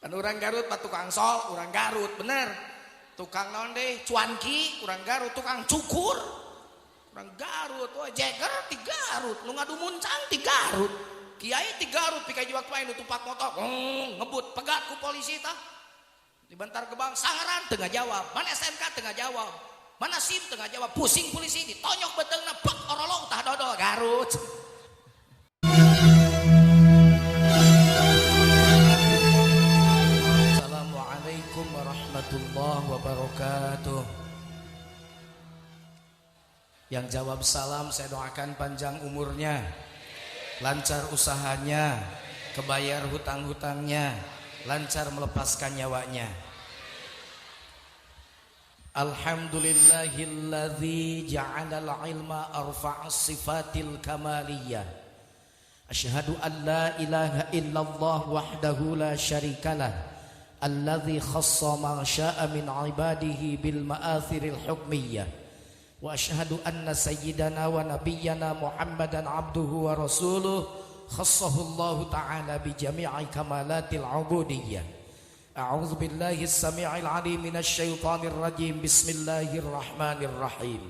Kan urang Garut mah tukang sol, urang Garut bener. Tukang naon deh, cuanki, urang Garut, tukang cukur. Urang Garut, wah jeger di Garut, nu ngadu muncang di Garut. Kiai di Garut pika jiwak main tupak motor, ngebut pegat ku polisi tah. Di Bantar Gebang sangaran tengah jawab, mana SMK tengah jawab. Mana SIM tengah jawab, pusing polisi ditonyok betelna bek orolong tah dodol Garut. Assalamualaikum warahmatullahi wabarakatuh. Yang jawab salam saya doakan panjang umurnya, lancar usahanya, kebayar hutang-hutangnya, lancar melepaskan nyawanya. Alhamdulillahilladzi ja'alal ilma arfa'as sifatil kamaliyah. Asyhadu an la ilaha illallah wahdahu la syarikalah. Alladzi khassa ma syaa min ibadihi bil ma'athiril hukmiyah. Wa asyhadu anna sayyidana wa nabiyyana Muhammadan abduhu wa rasuluh khassahu Allah ta'ala bi jami'i kamalatil ubudiyyah. A'udzu billahi as-sami'il 'alim minasy syaithanir rajim. Bismillahirrahmanirrahim.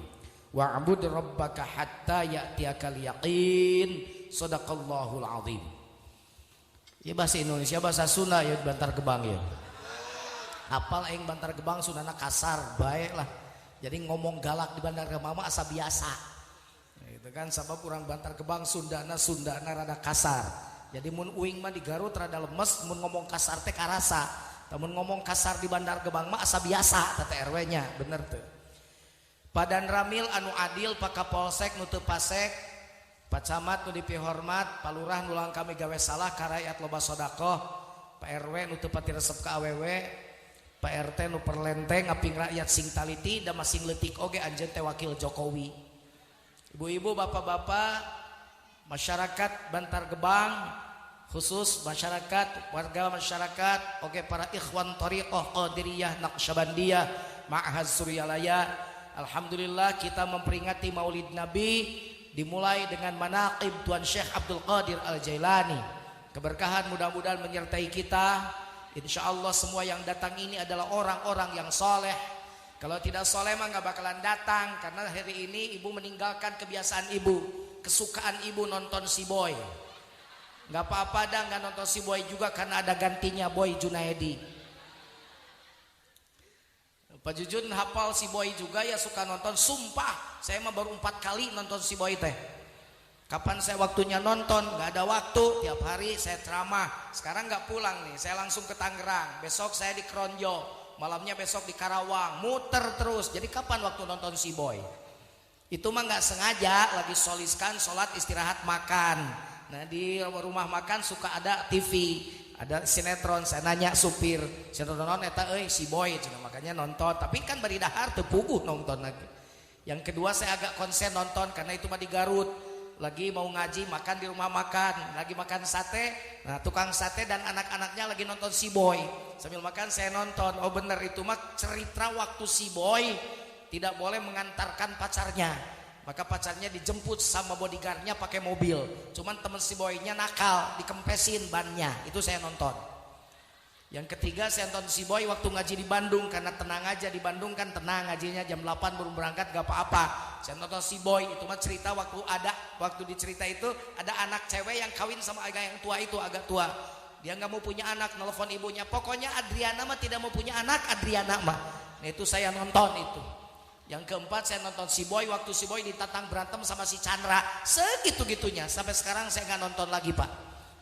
Wa'bud rabbaka hatta ya'tiyakal yaqin. Shadaqallahul 'azim. Ya bahasa Indonesia, bahasa Sunda ya Bantar Gebang ya. Hafal aing Bantar Gebang Sundana kasar bae lah. Jadi ngomong galak di Bantar Gebang mah asa biasa. Itu kan sabab urang Bantar Gebang Sundana rada kasar. Jadi mun uing mah di Garut rada lemes, mun ngomong kasar teh karasa. Namun ngomong kasar di Bandar Gebang mah asa biasa tete RW-nya, bener tuh. Padan Ramil anu adil, Pak Kapolsek nu teu pasek, Pak Camat nu dipihormat, Pak Lurah nu ulang kami gawe salah ka rakyat loba sedekah, Pak RW nu teu pati resep ka awewe, Pak RT nu perlenteng ngaping rakyat sing taliti da masing leutik oge anjeun teh wakil Jokowi. Ibu-ibu, bapak-bapak, masyarakat Bantar Gebang, khusus masyarakat, warga masyarakat, oke para ikhwan thariqah Qadiriyah Naqsyabandiyah Ma'had Suryalaya. Alhamdulillah kita memperingati Maulid Nabi dimulai dengan manaqib Tuan Syekh Abdul Qadir Al-Jailani. Keberkahan mudah-mudahan menyertai kita. Insyaallah semua yang datang ini adalah orang-orang yang soleh. Kalau tidak soleh mah gak bakalan datang, karena hari ini ibu meninggalkan kebiasaan ibu, kesukaan ibu nonton si boy. Gak apa-apa dah gak nonton si boy juga, karena ada gantinya Boy Junaedi. Pak Jujun hafal si boy juga ya, suka nonton. Sumpah saya mah baru 4 kali nonton si boy teh. Kapan saya waktunya nonton? Gak ada waktu. Tiap hari saya ceramah. Sekarang gak pulang nih, saya langsung ke Tangerang. Besok saya di Kronjo, malamnya besok di Karawang. Muter terus. Jadi kapan waktu nonton si boy? Itu mah gak sengaja, lagi soliskan, sholat, istirahat, makan. Nah di rumah makan suka ada TV, ada sinetron. Saya nanya supir, sinetron eta si boy, makanya nonton. Tapi kan bari dahar teu puguh nonton lagi. Yang kedua saya agak konsen nonton karena itu mah di Garut. Lagi mau ngaji makan di rumah makan, lagi makan sate. Nah tukang sate dan anak-anaknya lagi nonton si boy. Sambil makan saya nonton. Oh bener, itu mah cerita waktu si boy tidak boleh mengantarkan pacarnya. Maka pacarnya dijemput sama bodyguardnya pakai mobil. Cuman temen si boynya nakal, dikempesin bannya. Itu saya nonton. Yang ketiga saya nonton si boy waktu ngaji di Bandung. Karena tenang aja di Bandung kan tenang, ngajinya jam 8 baru berangkat gak apa-apa. Saya nonton si boy, itu mah cerita waktu dicerita itu ada anak cewek yang kawin sama agak yang tua itu, agak tua. Dia gak mau punya anak, nelfon ibunya. Pokoknya Adriana mah tidak mau punya anak, Adriana mah. Nah itu saya nonton itu. Yang keempat saya nonton si boy waktu si boy ditatang berantem sama si Chandra. Segitu-gitunya. Sampai sekarang saya gak nonton lagi Pak.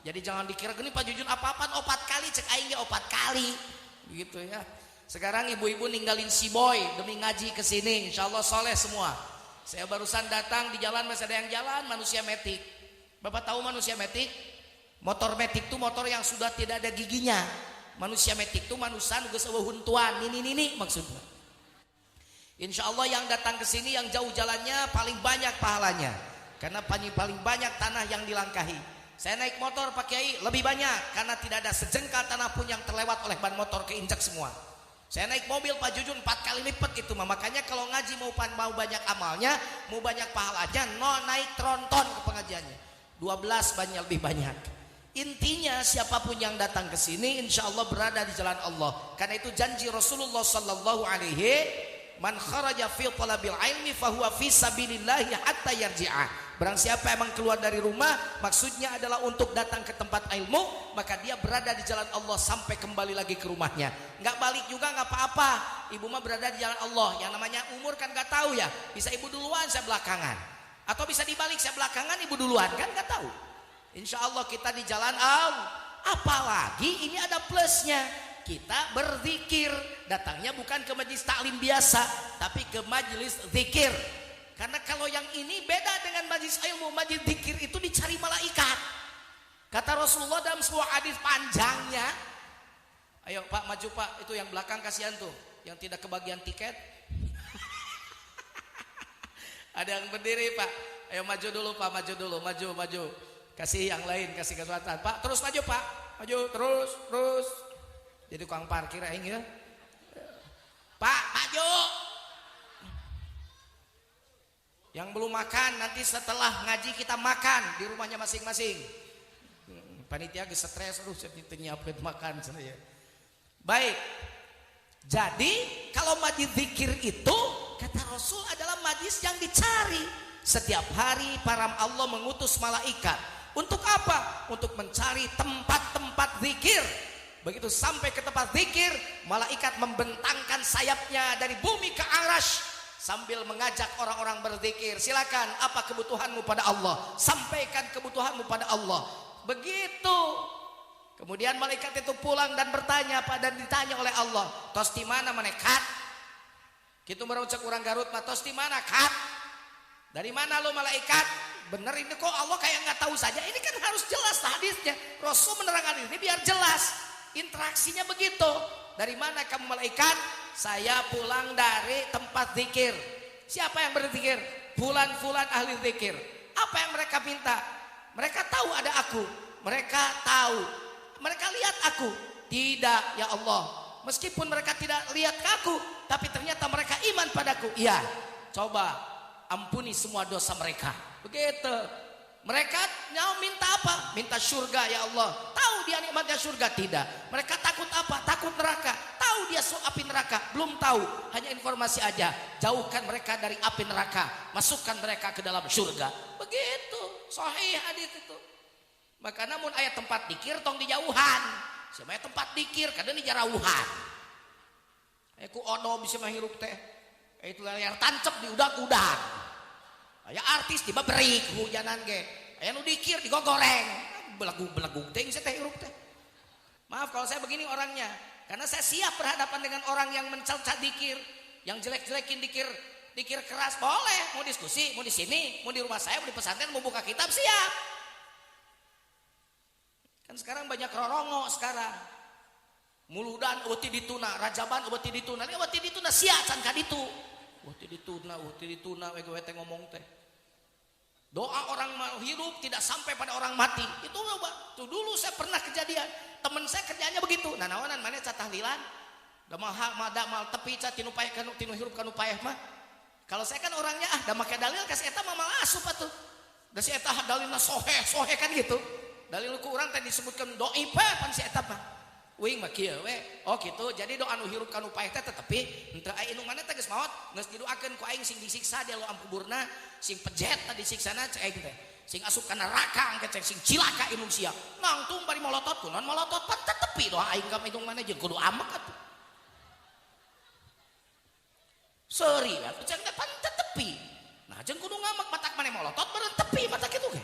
Jadi jangan dikira gini Pak Jujun apa-apaan 4 kali, cek aingnya 4 kali. Begitu ya. Sekarang ibu-ibu ninggalin si boy demi ngaji kesini. Insya Allah soleh semua. Saya barusan datang di jalan masih ada yang jalan manusia metik. Bapak tahu manusia metik? Motor metik itu motor yang sudah tidak ada giginya. Manusia metik itu manusia geus eueuh huntuan. Nini maksudnya. Insya Allah yang datang ke sini yang jauh jalannya paling banyak pahalanya, karena paling banyak tanah yang dilangkahi. Saya naik motor Pak Kiai lebih banyak, karena tidak ada sejengkal tanah pun yang terlewat oleh ban motor, keinjak semua. Saya naik mobil Pak Jujun 4 kali lipat itu mah. Makanya kalau ngaji mau banyak amalnya, mau banyak pahalanya, naik tronton ke pengajiannya 12 banyak lebih banyak. Intinya siapapun yang datang ke sini insya Allah berada di jalan Allah. Karena itu janji Rasulullah sallallahu alaihi, man kharaja fi talabil ilmi fahuwa fi sabilillahi hatta yarji'ah. Barang siapa emang keluar dari rumah maksudnya adalah untuk datang ke tempat ilmu, maka dia berada di jalan Allah sampai kembali lagi ke rumahnya. Nggak balik juga nggak apa-apa. Ibu mah berada di jalan Allah. Yang namanya umur kan nggak tahu ya. Bisa ibu duluan saya belakangan. Atau bisa dibalik saya belakangan ibu duluan kan nggak tahu. Insya Allah kita di jalan Allah. Apalagi ini ada plusnya. Kita berzikir. Datangnya bukan ke majelis taklim biasa, tapi ke majelis zikir. Karena kalau yang ini beda dengan majelis ilmu. Majelis zikir itu dicari malaikat. Kata Rasulullah dalam sebuah hadis panjangnya. Ayo Pak maju Pak. Itu yang belakang kasihan tuh. Yang tidak kebagian tiket. Ada yang berdiri Pak. Ayo maju dulu Pak. Maju dulu. Maju. Kasih yang lain, kasih kesempatan. Pak, terus maju Pak. Maju, terus. Jadi tukang parkir aing ya. Pak, maju. Yang belum makan nanti setelah ngaji kita makan di rumahnya masing-masing. Panitia ge stres aduh saya nyiapkeun makan saya. Baik. Jadi, kalau majlis zikir itu kata Rasul adalah majlis yang dicari. Setiap hari para Allah mengutus malaikat. Untuk apa? Untuk mencari tempat-tempat zikir. Begitu sampai ke tempat zikir, malaikat membentangkan sayapnya dari bumi ke arasy sambil mengajak orang-orang berzikir. Silakan, apa kebutuhanmu pada Allah? Sampaikan kebutuhanmu pada Allah. Begitu. Kemudian malaikat itu pulang dan bertanya dan ditanya oleh Allah, "Tos di mana menekat?" Kitu merucak orang Garut, "Ma tos di mana, Kat?" "Dari mana lu malaikat?" Bener ini kok Allah kayak nggak tahu saja. Ini kan harus jelas hadisnya. Rasul menerangkan ini biar jelas. Interaksinya begitu. Dari mana kamu malaikat? Saya pulang dari tempat zikir. Siapa yang berzikir? Fulan-fulan ahli zikir. Apa yang mereka minta? Mereka tahu ada aku. Mereka tahu. Mereka lihat aku. Tidak ya Allah. Meskipun mereka tidak lihat ke aku, tapi ternyata mereka iman padaku. Iya. Coba ampuni semua dosa mereka. Begitu. Mereka minta apa? Minta surga ya Allah. Tahu dia nikmatnya surga? Tidak. Mereka takut apa? Takut neraka. Tahu dia api neraka? Belum tahu. Hanya informasi aja. Jauhkan mereka dari api neraka. Masukkan mereka ke dalam surga. Begitu. Sahih hadis itu. Maka namun ayat tempat dikir tong dijauhan. Semuanya tempat dikir kadang di jarauhan. Aku ono bisa menghirup teh. Itu yang tancap di udak-udak. Ya artis tiba berik hujanan ge. Aya nu dikir digogoreng. Belagu-belagu teh saya teh hirup teh. Maaf kalau saya begini orangnya. Karena saya siap berhadapan dengan orang yang mencerca dikir, yang jelek-jelekin dikir keras boleh, mau diskusi, mau di sini, mau di rumah saya, mau di pesantren, mau buka kitab siap. Kan sekarang banyak rorongo sekarang. Muludan eueuh dituna, rajaban eueuh dituna, eueuh dituna sia can ka ditu. Eueuh dituna we teh ngomong teh. Doa orang mau hidup tidak sampai pada orang mati. Itu loba. Tuh dulu saya pernah kejadian. Teman saya kerjanya begitu. Nah naonan maneh ca tahlilan. Da mal tepi ca tinu payah kanu tinu hirup kanu payah mah. Kalau saya kan orangnya da make dalil ka si eta mah malah asup atuh. Da si eta dalilna sohe kan gitu. Dalil ku urang teh disebutkan dhaif pan si eta mah. Wing mah kieu we. Oh gitu. Jadi doa nu hirup kanu payah teh tetapi henteu aya anu maneh teh geus maot, geus didoakeun ku aing sing disiksa di alam kuburna, sing pejet tadi siksana cek aing teh. Sing asup ka neraka angke cek sing cilaka inung sia. Nangtung bari molotot kunaon molotot pan tetepi doa aing ka inung maneh jeung kudu amek atuh. Seuri lah cek teh pan tetepi. Nah jeung kudu ngamek matak maneh molotot beureun tepi matak kitu ge.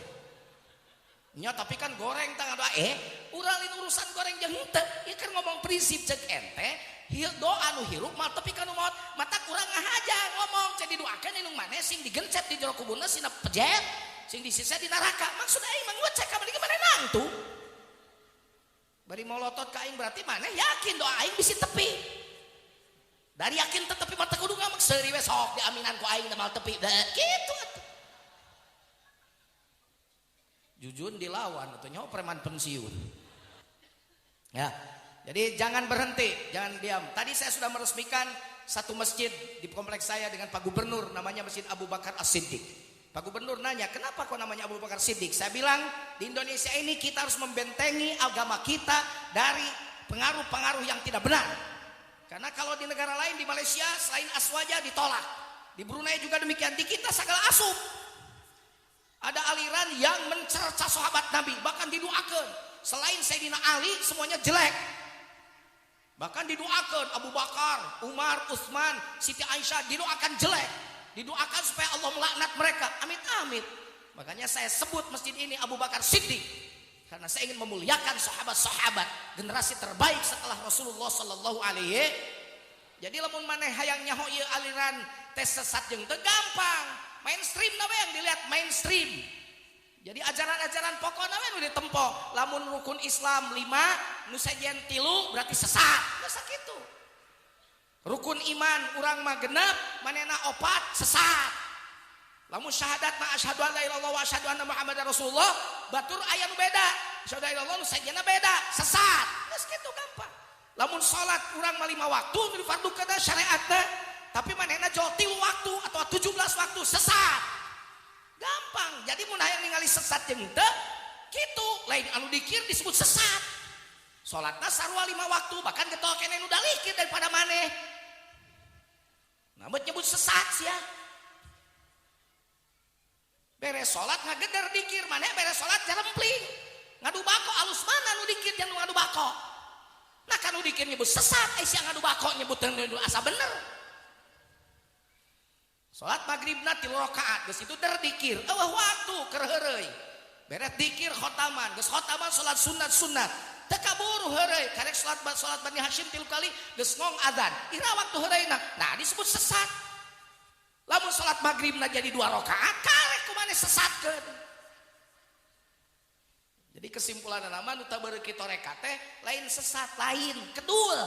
Nya tapi kan goreng tangga doa urang itu urusan goreng jeung henteu ieu kan ngomong prinsip cek ente doa nu hirup mal tapi kanu maot mata urang ngahaja ngomong cek didoakeun inung maneh sing digencet di jero kuburna sina pejet sing disisa di neraka maksud aing mah ngecek ka maneh maneh nangtu bari molotot ka aing berarti maneh yakin doa aing bisi tepi dari yakin tetepi mata kudu ngamek seuri we sok diaminan ku aing da mal tepi kitu atuh. Jujun dilawan atau nyawa preman pensiun. Ya, jadi jangan berhenti, jangan diam. Tadi saya sudah meresmikan satu masjid di kompleks saya dengan Pak Gubernur, namanya Masjid Abu Bakar As-Siddiq. Pak Gubernur nanya, kenapa kok namanya Abu Bakar Siddiq? Saya bilang, di Indonesia ini kita harus membentengi agama kita dari pengaruh-pengaruh yang tidak benar. Karena kalau di negara lain, di Malaysia, selain aswaja ditolak. Di Brunei juga demikian. Di kita segala asup. Ada aliran yang mencerca sahabat Nabi, bahkan didoakan. Selain Sayyidina Ali, semuanya jelek. Bahkan didoakan Abu Bakar, Umar, Utsman, Siti Aisyah, didoakan jelek. Didoakan supaya Allah melaknat mereka. Amit-amit. Makanya saya sebut masjid ini Abu Bakar Siddiq. Karena saya ingin memuliakan sahabat-sahabat. Generasi terbaik setelah Rasulullah Sallallahu Alaihi. Jadi lamun maneh hayang nyaho ieu aliran tes sesat jeung teu gampang. Mainstream nama yang dilihat mainstream. Jadi ajaran-ajaran pokok nama yang ditempo. Lamun rukun Islam 5, nu sajian 3 berarti sesat. Biasa gitu. Rukun iman urang mah genep, manehna 4 sesat. Lamun syahadat mah asyhadu an la ilaha illallah wa asyhadu anna muhammadar rasulullah, batur aya nu beda. Asyhadu an la ilaha illallah nu sajana beda, sesat. Geus kitu gampang. Lamun salat urang mah 5 waktu nu difardukeun syariatna, tapi manehna jol 3 waktu atau 17 waktu sesat. Gampang. Jadi mun hayang ningali sesat jeung teu, kitu lain anu dikir disebut sesat. Salatna sarua 5 waktu, bahkan getol keneh nu dalikir daripada maneh. Namun nyebut sesat sia. Beres salat ngageder dikir, maneh beres salat jarempling. Ngadu bako alus mana nu dikir jeung ngadu bako. Nah kan nu dikir nyebut sesat, sia ngadu bako nyebut nu asa bener. Salat maghribna 3 rakaat, geus itu derdikir. Eueuh waktu keur heureuy. Beres dikir khotaman, geus khotaman salat sunat-sunat. Teu kaburu heureuy, karek salat Bani Hasyim 3 kali geus ngong adzan. Ira waktu heureuy nah disebut sesat. Lamun salat maghribna jadi 2 rakaat, karek kumaneh sesatkeun. Jadi kesimpulan nama nu teu beureuh kitu toreka teh lain sesat, lain kedul.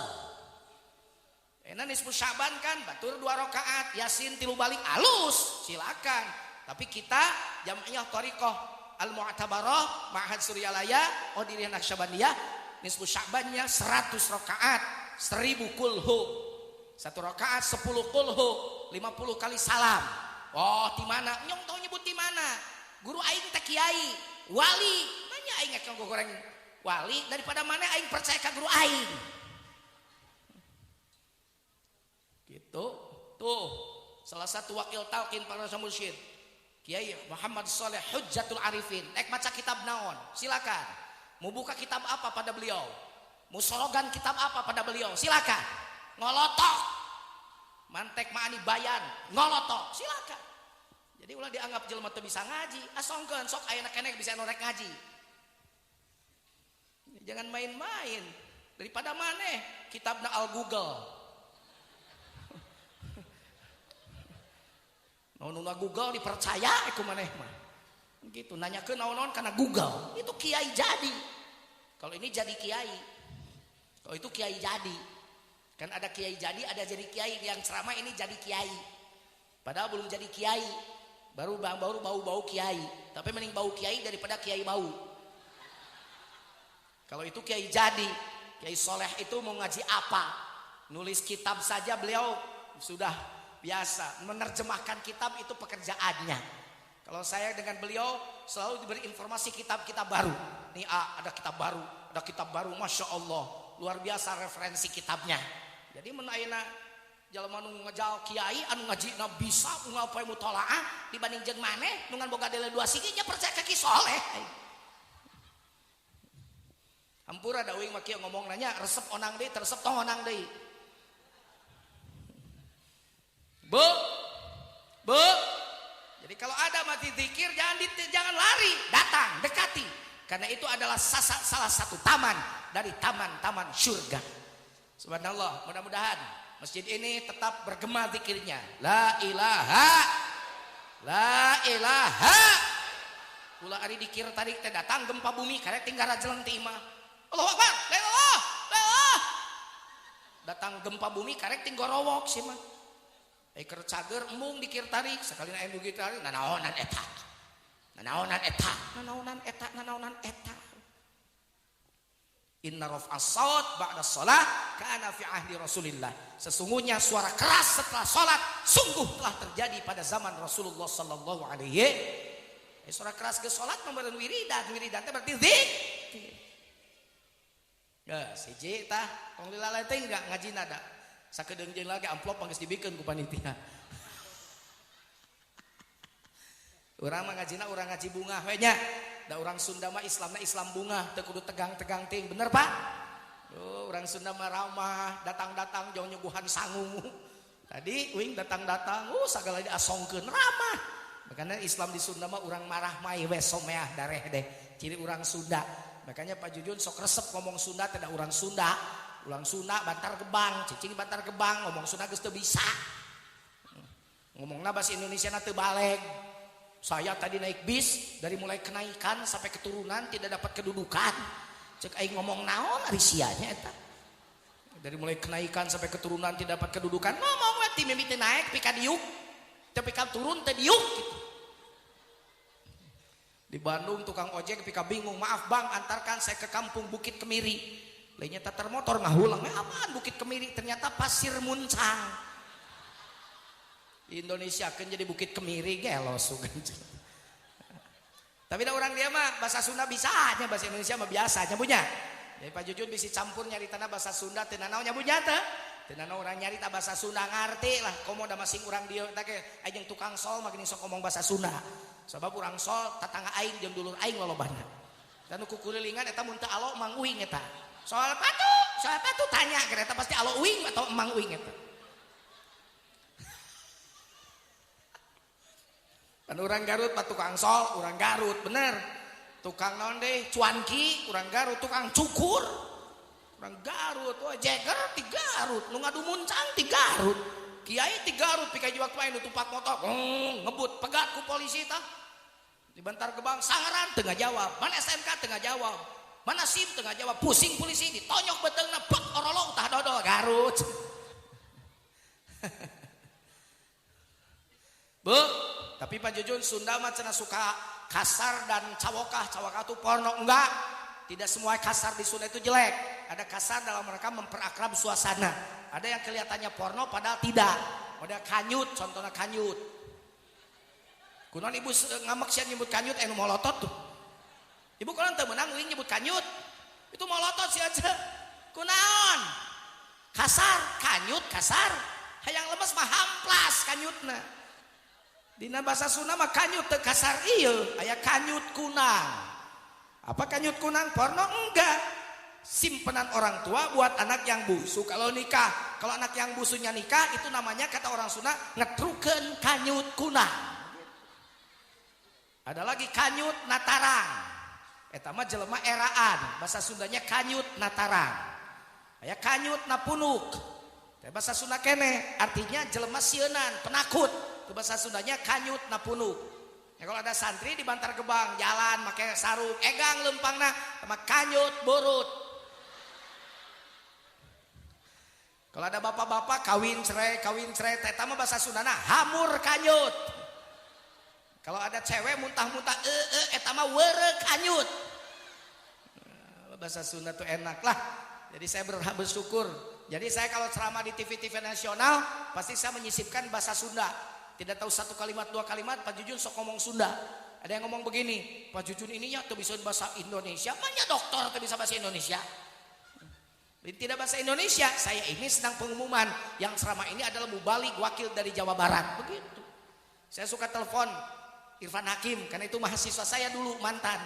Enak nisfu Syaban kan batur 2 rakaat, Yasin 3 balik alus, silakan. Tapi kita Jamiah Thariqah Al-Mu'tabarah Ma'had Suryalaya Qadiriyah Naqsyabandiyah nisfu Syabannya 100 rakaat, 1000 kulhu. 1 rakaat 10 kulhu, 50 kali salam. Oh, di mana? Nyong tau nyebut di mana? Guru aing teh kiai, wali. Nanya aing ngek goreng wali daripada mana aing percaya ka guru aing. Gitu. Tuh, salah satu wakil talqin para mursyid Kiai Muhammad Shaleh Hujjatul Arifin. Nek maca kitab naon? Silakan. Mau buka kitab apa pada beliau? Mau slogan kitab apa pada beliau? Silakan. Ngolotok. Mantek ma'ani bayan, ngolotok. Silakan. Jadi ulah dianggap jelema teu bisa ngaji. Asongkeun sok ayeuna keneh bisa norek ngaji. Jangan main-main. Daripada maneh kitabna Al Google. Naon-naon Google dipercaya aku maneh mah. Gitu nanyakeun naon-naon karena Google. Itu kiai jadi. Kalau ini jadi kiai. Kalau itu kiai jadi. Kan ada kiai jadi, ada jadi kiai. Yang ceramah ini jadi kiai. Padahal belum jadi kiai. Baru bau-bau kiai. Tapi mending bau kiai daripada kiai bau. Kalau itu kiai jadi. Kiai Soleh itu mau ngaji apa? Nulis kitab saja beliau sudah biasa, menerjemahkan kitab itu pekerjaannya. Kalau saya dengan beliau selalu diberi informasi kitab-kitab baru. Nih ada kitab baru, masya Allah, luar biasa referensi kitabnya. Jadi menaina jalma nu ngajal kiai anu ngajina bisa unggal poe mutolaah dibanding jeung maneh nu ngan boga dele 2 sigi nya percaya ka Ki Soleh. Hampura da uing mah kieu ngomong nanya resep onang deui, resep tong onang deui. Bu. Jadi kalau ada mati zikir jangan lari, datang, dekati. Karena itu adalah salah satu taman dari taman-taman surga. Subhanallah, mudah-mudahan masjid ini tetap bergema zikirnya. La ilaha. Ulah ari dikir tarik teh datang gempa bumi karek tinggal rajeleng ti imah. Allahu Akbar. Allah. Datang gempa bumi karek tinggal rowok sih mah. Keur cager embung dikir tarik sakali aya dugi tarik nanaonan eta Inna raf'as shaut ba'da shalah kana fi ahdi Rasulillah. Sesungguhnya suara keras setelah salat sungguh telah terjadi pada zaman Rasulullah sallallahu alaihi. Suara keras ke salat memberen wiridan teh berarti zikir. Ya, siji tah tong dilalai teh enggak ngajina da. Sakedeung jeung lagi amplop geus dibikeun ku panitia. Urang mah ngajina urang ngaji bunga we nya. Da urang Sunda mah Islamna Islam bunga, teu kudu tegang-tegang ting. Bener, Pak? Oh, urang Sunda mah ramah, datang-datang jauh nyuguhan sangu. Tadi uing datang-datang, sagala diasongkeun ramah. Makanya Islam di Sunda mah urang marah mai we someah dareh deh. Ciri urang Sunda. Makanya Pak Jujun sok resep ngomong Sunda teh da urang Sunda. Urang Sunda Bantar Gebang, cicing Bantar Gebang ngomong Sunda geus teu bisa. Ngomongna bahasa Indonesia na teu baleg. Saya tadi naik bis dari mulai kenaikan sampai keturunan tidak dapat kedudukan. Cek aing ngomong naon ari sianya eta. Dari mulai kenaikan sampai keturunan tidak dapat kedudukan. Ngomong we ti mimiti naik pika diuk. Teu pika turun teh diuk gitu. Di Bandung tukang ojek pika bingung, "Maaf Bang, antarkan saya ke kampung Bukit Kemiri." Lainnya tatar motor ngahulang, "Apaan Bukit Kemiri?" Ternyata pasir muncang. Di Indonesia kan jadi Bukit Kemiri gelos sugan. Tapi da orang dia mah bahasa Sunda bisa aja, bahasa Indonesia mah biasa nya punya. Jadi Pak Jujun bisa campur nyari tanah bahasa Sunda teu nanaon nya punya teh. Teu nanaon urang nyari ta bahasa Sunda ngarti lah. Komo da masing urang dieu eta ge aya tukang sol mah geuning sok ngomong bahasa Sunda. Sebab urang sol tatangga aing jeung dulur aing lolobana. Dan nu kukulilingan eta mun teu alo mang uing eta. Soal patu tanya eta pasti alo uing atau emang uing eta. Kan orang Garut pak tukang sol, orang Garut bener. Tukang naon deh, cuanki, orang Garut, tukang cukur. Orang Garut, jeger di Garut, nu ngadu muncang di Garut. Kiai di Garut, pikai jual main tumpak motor, ngebut, pegat ku polisi tah. Di Bantar Gebang, sangaran tengah jawab, mana SMK tengah jawab, mana SIM tengah jawab, pusing polisi, ditonyok betelna, bek orolong tah dodol Garut. Bu, tapi Pak Jujun Sunda mah cenah suka kasar dan cawokah itu porno enggak. Tidak semua kasar di Sunda itu jelek. Ada kasar dalam mereka memperakrab suasana. Ada yang kelihatannya porno padahal tidak. Ada kanyut, contohnya kanyut. Kunaon ibu ngamak sia nyebut kanyut anu molotot tuh. Ibu kalau teu meunang uing nyebut kanyut. Itu molotot sih aja. Kunaon? Kasar, kanyut kasar. Hayang lemes mah hamplas kanyutna. Dina bahasa Sunda mah kanyut teu kasar ieu, aya kanyut kunang. Apa kanyut kunang? Porno enggak. Simpenan orang tua buat anak yang busu kalau nikah. Kalau anak yang busunya nikah itu namanya kata orang Sunda ngetrukeun kanyut kunang. Ada lagi kanyut natarang. Eta mah jelema eraan, bahasa Sundanya kanyut natarang. Aya kanyut napunuk. Bahasa Sunda kene artinya jelema sieunan, penakut. Bahasa Sundanya kanyut napunuk. Ya, kalau ada santri di Bantar Gebang jalan pakai sarung egang lempangna sama kanyut burut. Kalau ada bapak-bapak kawin cerai eta mah bahasa Sundana hamur kanyut. Kalau ada cewek muntah-muntah eta mah weureu kanyut. Bahasa Sunda tuh enak lah. Jadi saya bersyukur. Jadi saya kalau ceramah di TV-TV nasional pasti saya menyisipkan bahasa Sunda. Tidak tahu satu kalimat dua kalimat Pak Jujun sok ngomong Sunda. Ada yang ngomong begini, Pak Jujun ininya tuh bisa bahasa Indonesia, mana dokter tuh bisa bahasa Indonesia. Tidak bahasa Indonesia. Saya ini sedang pengumuman yang selama ini adalah mubalik wakil dari Jawa Barat. Begitu. Saya suka telepon Irfan Hakim karena itu mahasiswa saya dulu mantan.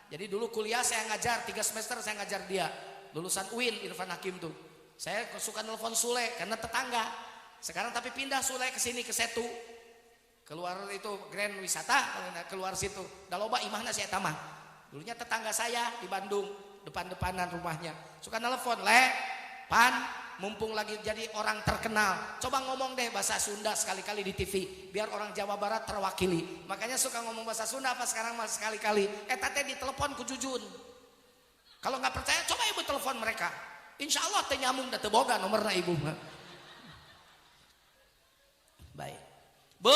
Jadi dulu kuliah saya ngajar 3 semester saya ngajar dia. Lulusan UIN Irfan Hakim tuh. Saya suka telepon Sule karena tetangga. Sekarang tapi pindah Sule ke sini ke Setu. Keluar itu Grand Wisata, keluar situ. Da loba imahna si eta mah. Dulunya tetangga saya di Bandung, depan-depanan rumahnya. Suka nelpon, "Le, Pan, mumpung lagi jadi orang terkenal, coba ngomong deh bahasa Sunda sekali-kali di TV, biar orang Jawa Barat terwakili." Makanya suka ngomong bahasa Sunda apa sekarang mas sekali-kali. Eta teh ditelepon ku Jujun. Kalau nggak percaya, coba ibu telepon mereka. Insya Allah teh nyambung da teu boga nomorna ibu mah. Baik. Bu,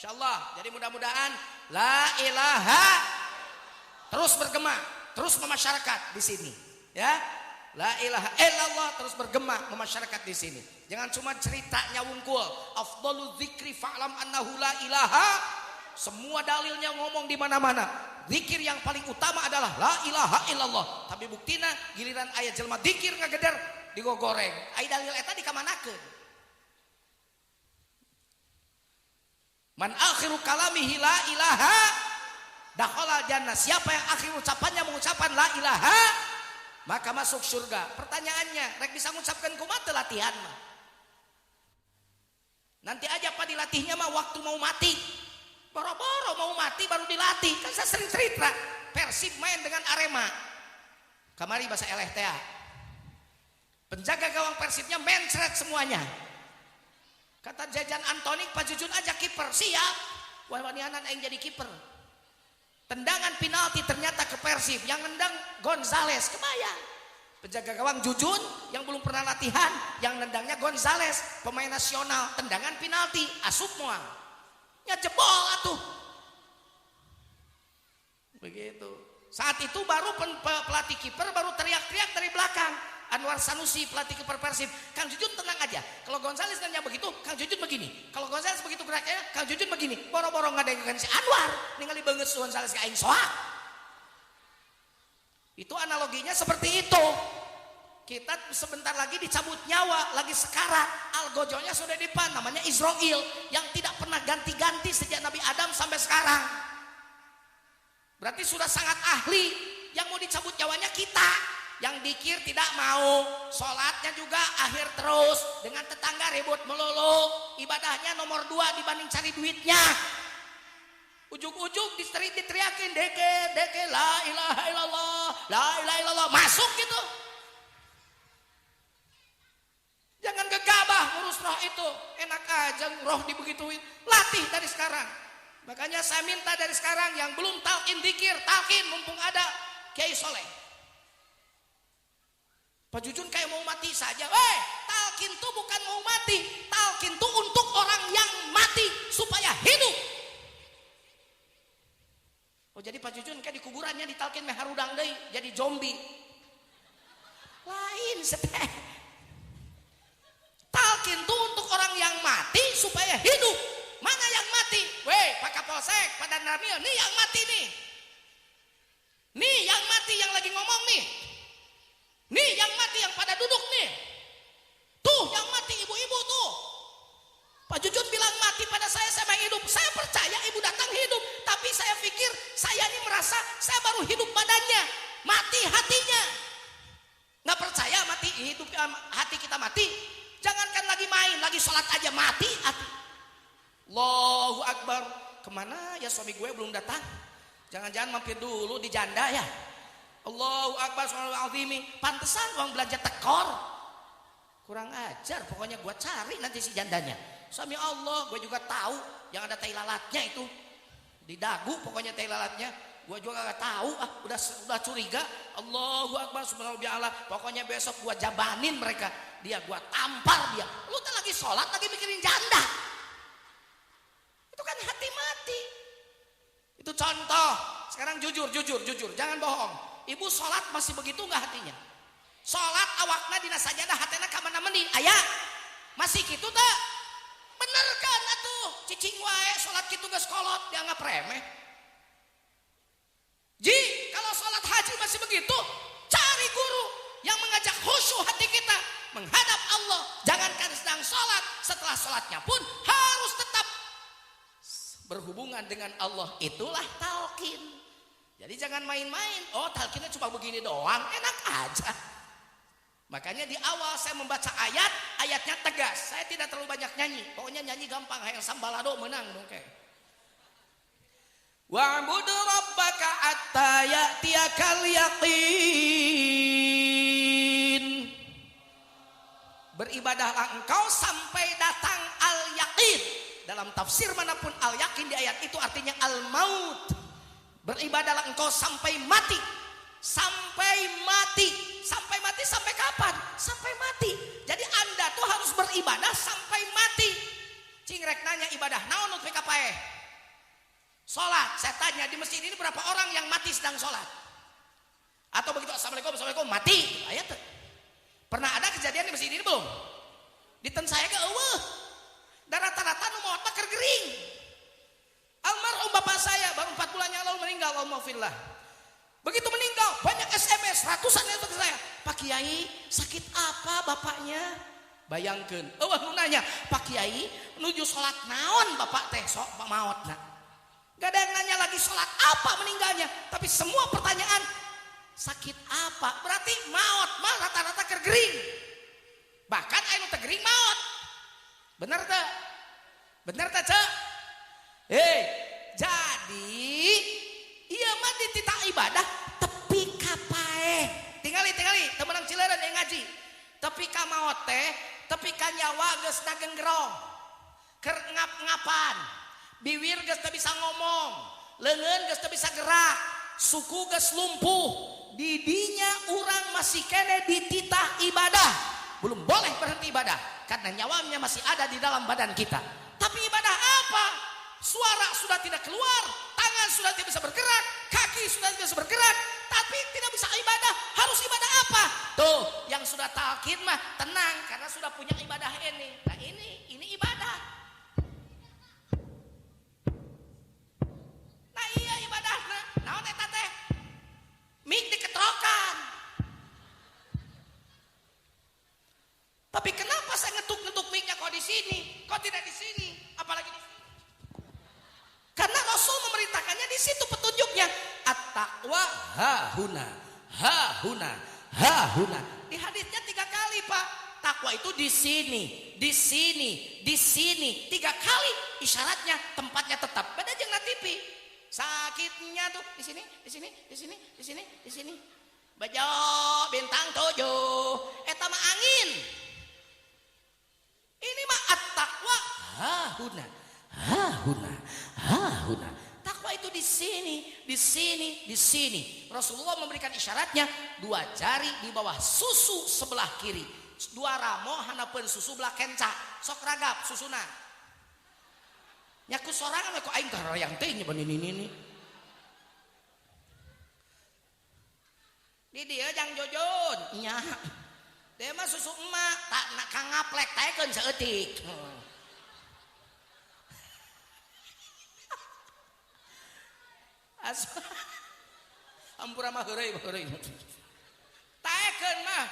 insyaallah. Jadi mudah-mudahan la ilaha terus bergema. terus memasyarakat di sini, ya. La ilaha illallah terus bergema memasyarakat di sini. Jangan cuma ceritanya wungkul. Afdhalu dzikri fa'lam annahu la ilaha. Semua dalilnya ngomong di mana-mana. Zikir yang paling utama adalah la ilaha illallah. Tapi buktina giliran aya jelema zikir ngageder digogoreng. Ai dalil eta dikamanakeun? Man akhiru kalamihi la ilaha dakhala jannah. Siapa yang akhir ucapannya mengucapkan la ilaha maka masuk surga. Pertanyaannya, rek bisa mengucapkan kumaha teu latihan mah. Nanti aja apa dilatihnya mah waktu mau mati. Boro-boro mau mati baru dilatih. Kan saya sering cerita Persib main dengan Arema. Kamari bahasa eleh teh. Penjaga gawang Persibnya mencret semuanya. Kata Jajan Antonik, Pak Jujun aja kiper. Siap. Wanianan aing jadi kiper. Tendangan penalti ternyata ke Persib, yang nendang Gonzales, kebayang. Penjaga gawang Jujun yang belum pernah latihan, yang nendangnya Gonzales, pemain nasional, tendangan penalti, asup moal. Ya jebol atuh. Begitu. Saat itu baru pelatih kiper baru teriak-teriak dari belakang. Anwar Sanusi pelatih kiper Persib, Kang Jujun tenang aja. Kalau Gonzales nanya begitu, Kang Jujun begini. Kalau Gonzales begitu geraknya, Kang Jujun begini. Boro-boro ngadengeun si Anwar, ningali beungeut Gonzales ka aing soak. Itu analoginya seperti itu. Kita sebentar lagi dicabut nyawa, lagi sekarat. Algojonya sudah dipan, namanya Israel, yang tidak pernah ganti-ganti sejak Nabi Adam sampai sekarang. Berarti sudah sangat ahli. Yang mau dicabut nyawanya kita. Yang dikir tidak mau, sholatnya juga akhir terus, dengan tetangga ribut melulu, ibadahnya nomor 2 dibanding cari duitnya. Ujug-ujug diteriakin deke la ilaha illallah, la ilaha illallah, masuk gitu. Jangan gegabah ngurus roh itu, enak aja roh dibegituin. Latih dari sekarang. Makanya saya minta dari sekarang yang belum talqin dikir, talqin mumpung ada Kiai Soleh. Pak Jujun kayak mau mati saja. Talqin tuh bukan mau mati. Talqin tuh untuk orang yang mati supaya hidup. Oh jadi Pak Jujun kayak di kuburannya ditalqin meh harudang deui jadi zombie. Lain seteh. Talqin tuh untuk orang yang mati supaya hidup. Mana yang mati? Pak Kapolsek, Pak Danramil, nih yang mati nih. Nih yang mati yang lagi ngomong nih. Nih yang mati yang pada duduk nih. Tuh yang mati ibu-ibu tuh. Pak Jujun bilang mati pada saya mah hidup. Saya percaya ibu datang hidup. Tapi saya pikir saya ini merasa saya baru hidup badannya. Mati hatinya. Nggak percaya mati hidup hati kita mati. Jangankan lagi main, lagi sholat aja mati hati. Allahu Akbar. Kemana ya suami gue belum datang? Jangan-jangan mampir dulu di janda ya. Allahu Akbar subhanallah. Pantesan uang belanja tekor. Kurang ajar, pokoknya gua cari nanti si jandanya. Suami Allah, gue juga tahu yang ada tai lalatnya itu. Di dagu pokoknya tai lalatnya. Gua juga gak tahu, udah curiga. Allahu Akbar subhanallah. Pokoknya besok gua jabanin mereka. Dia gua tampar dia. Lu kan lagi sholat, lagi mikirin janda. Itu kan hati mati. Itu contoh. Sekarang jujur, jangan bohong. Ibu sholat masih begitu nggak hatinya? Sholat awakna dina sajadah hatena kamana mending ayah masih gitu tak? Bener kan atuh cicing wae sholat gitu geus kolot dianggap remeh. Ji kalau sholat haji masih begitu, cari guru yang mengajak khusyuk hati kita menghadap Allah. Jangankan sedang sholat, setelah sholatnya pun harus tetap berhubungan dengan Allah. Itulah talqin. Jadi jangan main-main. Oh talqinnya cuma begini doang, enak aja. Makanya di awal saya membaca ayat, ayatnya tegas. Saya tidak terlalu banyak nyanyi. Pokoknya nyanyi gampang, hayang sambalado menang mungkin. Wa'bud rabbaka hatta ya'tiyakal yaqin. Beribadahlah engkau sampai datang al-yaqin. Dalam tafsir manapun al-yaqin di ayat itu artinya al-maut. Beribadahlah engkau sampai mati. Sampai mati. Sampai mati sampai kapan? Sampai mati. Jadi Anda tuh harus beribadah sampai mati. Cingrek nanya ibadah naon nu PKP? Sholat. Saya tanya di masjid ini berapa orang yang mati sedang sholat? Atau begitu assalamualaikum mati ayat. Pernah ada kejadian di masjid ini belum? Di ten saya ke eueuh. Dan rata-rata nu maot keur gering. Almarhum bapak saya baru 4 bulan yang lalu meninggal, Allahumma. Begitu meninggal banyak SMS ratusan itu ke saya. Pak Kiai sakit apa bapaknya? Bayangkeun. Eueuh nu nanya, Pak Kiai nuju salat naon bapak teh sok maotna. Gak ada yang nanya lagi salat apa meninggalnya, tapi semua pertanyaan sakit apa? Berarti maot mah rata-rata keur gering. Bahkan anu teu gering maot. Bener teu? Bener teu, Cek? Jadi ieu mah di titah ibadah tepi ka paeh. Tingali teu meunang Cilereun yang ngaji. Tepi ka maot teh, tepi ka nyawa geus nagenggerong. Keur ngap-ngapan. Bibir geus teu bisa ngomong, leungeun geus teu bisa gerak, suku geus lumpuh. Di dinya urang masih kene di titah ibadah. Belum boleh berhenti ibadah karena nyawanya masih ada di dalam badan kita. Tapi ibadah apa? Suara sudah tidak keluar, tangan sudah tidak bisa bergerak, kaki sudah tidak bisa bergerak, tapi tidak bisa ibadah. Harus ibadah apa? Tuh, yang sudah talqin mah tenang karena sudah punya ibadah ini. Nah ini ibadah. Nah iya ibadah. Naon eta teh? Mik diketrokan. Tapi kenapa saya ngetuk miknya kok di sini? Kok tidak di sini? Apalagi di sini? Karena Rasul memerintahkannya di situ petunjuknya. At-taqwa hahuna, hahuna, hahuna. Di hadisnya 3 kali, Pak. Takwa itu di sini, di sini, di sini. 3 kali isyaratnya tempatnya tetap. Beda jeung na TV. Sakitnya tuh di sini, di sini, di sini, di sini, di sini. Bejo bintang 7. Eta mah angin. Ini mah at-taqwa hahuna, hahuna, hahuna. Takwa itu di sini, di sini, di sini. Rasulullah memberikan isyaratnya 2 jari di bawah susu sebelah kiri, 2 ramo hanapeun susu belah kenca. Sok ragap susuna. Nyaku sorangan kok aing karoyang teh nyeun ini. Di dieu jang jojon. Nya. Dia mah susu emak, tak nak kangaplek taekeun saeutik. Ampura mah heureuy. Taekeun mah.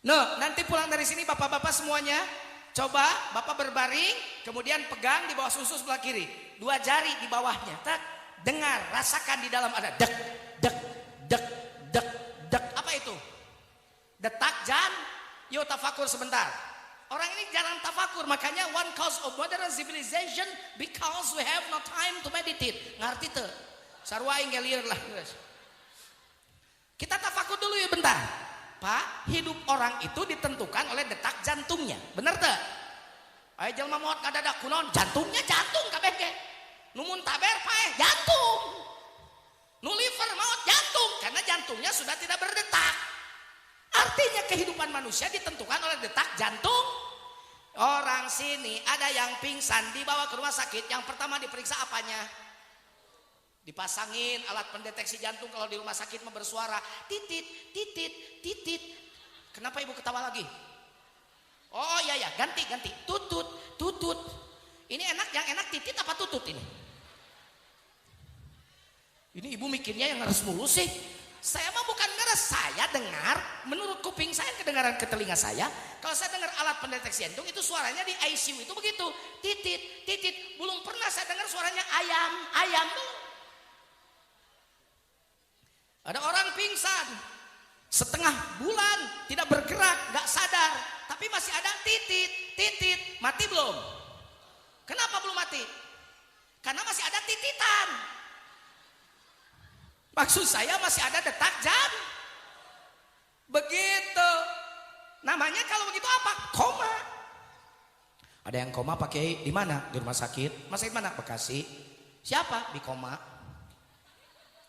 Nah, nanti pulang dari sini bapak-bapak semuanya coba bapak berbaring, kemudian pegang di bawah susu sebelah kiri, 2 jari di bawahnya. Tak dengar, rasakan di dalam ada dek, dek, dek, dek, dek. Apa itu? Detak yuk tafakur sebentar. Orang ini jarang tafakur, makanya one cause of modern civilization because we have no time to meditate. Ngerti tuh? Sarua aing gelir lah. Kita tafakur dulu ya bentar. Pak, hidup orang itu ditentukan oleh detak jantungnya. Bener tuh? Ayo jelema maot ngadadak kunaon? Jantungnya jantung kabeh ge. Nu mun taber paeh jantung. Nu liver maot jantung karena jantungnya sudah tidak berdetak. Artinya kehidupan manusia ditentukan oleh detak jantung. Orang sini ada yang pingsan dibawa ke rumah sakit, yang pertama diperiksa apanya? Dipasangin alat pendeteksi jantung. Kalau di rumah sakit mah bersuara titit titit titit. Kenapa ibu ketawa lagi? Oh iya ganti tutut tutut. Ini yang enak titit apa tutut ini? Ini ibu mikirnya yang harus mulus sih. Saya mah bukan ngeres, saya dengar menurut kuping saya, kedengaran ke telinga saya. Kalau saya dengar alat pendeteksi jantung itu suaranya di ICU itu begitu, titit titit. Belum pernah saya dengar suaranya ayam tuh. Ada orang pingsan setengah bulan tidak bergerak, nggak sadar, tapi masih ada titit. Mati belum? Kenapa belum mati? Karena masih ada tititan. Maksud saya masih ada detak jantung. Begitu. Namanya kalau begitu apa? Koma. Ada yang koma pakai di mana? Di rumah sakit. Masih di mana? Bekasi. Siapa? Di koma.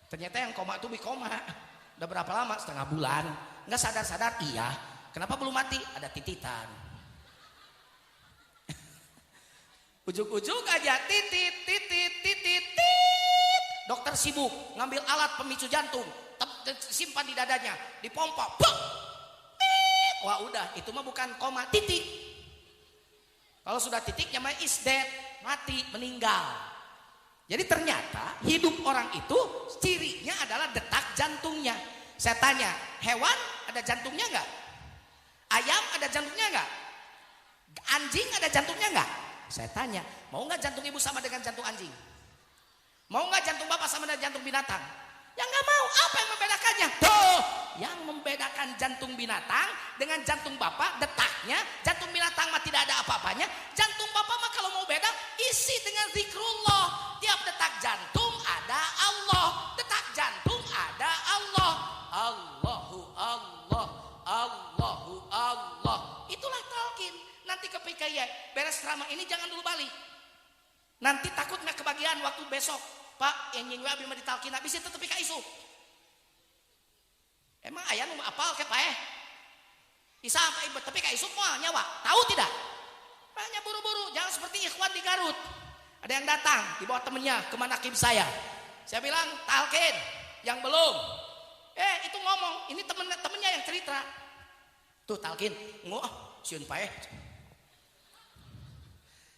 Ternyata yang koma itu di koma. Udah berapa lama? Setengah bulan. Nggak sadar-sadar. Iya. Kenapa belum mati? Ada tititan. Ujuk-ujuk aja titit. Dokter sibuk ngambil alat pemicu jantung, simpan di dadanya, dipompa, wah udah, itu mah bukan koma, titik. Kalau sudah titik namanya is dead, mati, meninggal. Jadi ternyata hidup orang itu cirinya adalah detak jantungnya. Saya tanya, hewan ada jantungnya nggak? Ayam ada jantungnya nggak? Anjing ada jantungnya nggak? Saya tanya, mau nggak jantung ibu sama dengan jantung anjing? Mau nggak jantung bapak sama dengan jantung binatang? Ya nggak mau. Apa yang membedakannya? Tuh, yang membedakan jantung binatang dengan jantung bapak detaknya. Jantung binatang mah tidak ada apa-apanya. Jantung bapak mah kalau mau beda isi dengan zikrullah. Tiap detak jantung ada Allah. Detak jantung ada Allah. Allahu Allah, Allahu Allah. Itulah talqin. Nanti ketika ya beres ceramah ini jangan dulu balik. Nanti takut nggak kebagian waktu besok. Pak, yang nyingwe abdi mah ditalkin habis itu tepi ka isu. Emang aya nu apal ke paeh? Bisa sampai tepi ka isu moal nyawa. Tahu tidak? Makanya buru-buru, jangan seperti ikhwan di Garut. Ada yang datang dibawa temennya ke manakib saya. Saya bilang, talkin. Yang belum. Itu ngomong, ini temennya yang cerita. Tuh talkin, siun paeh.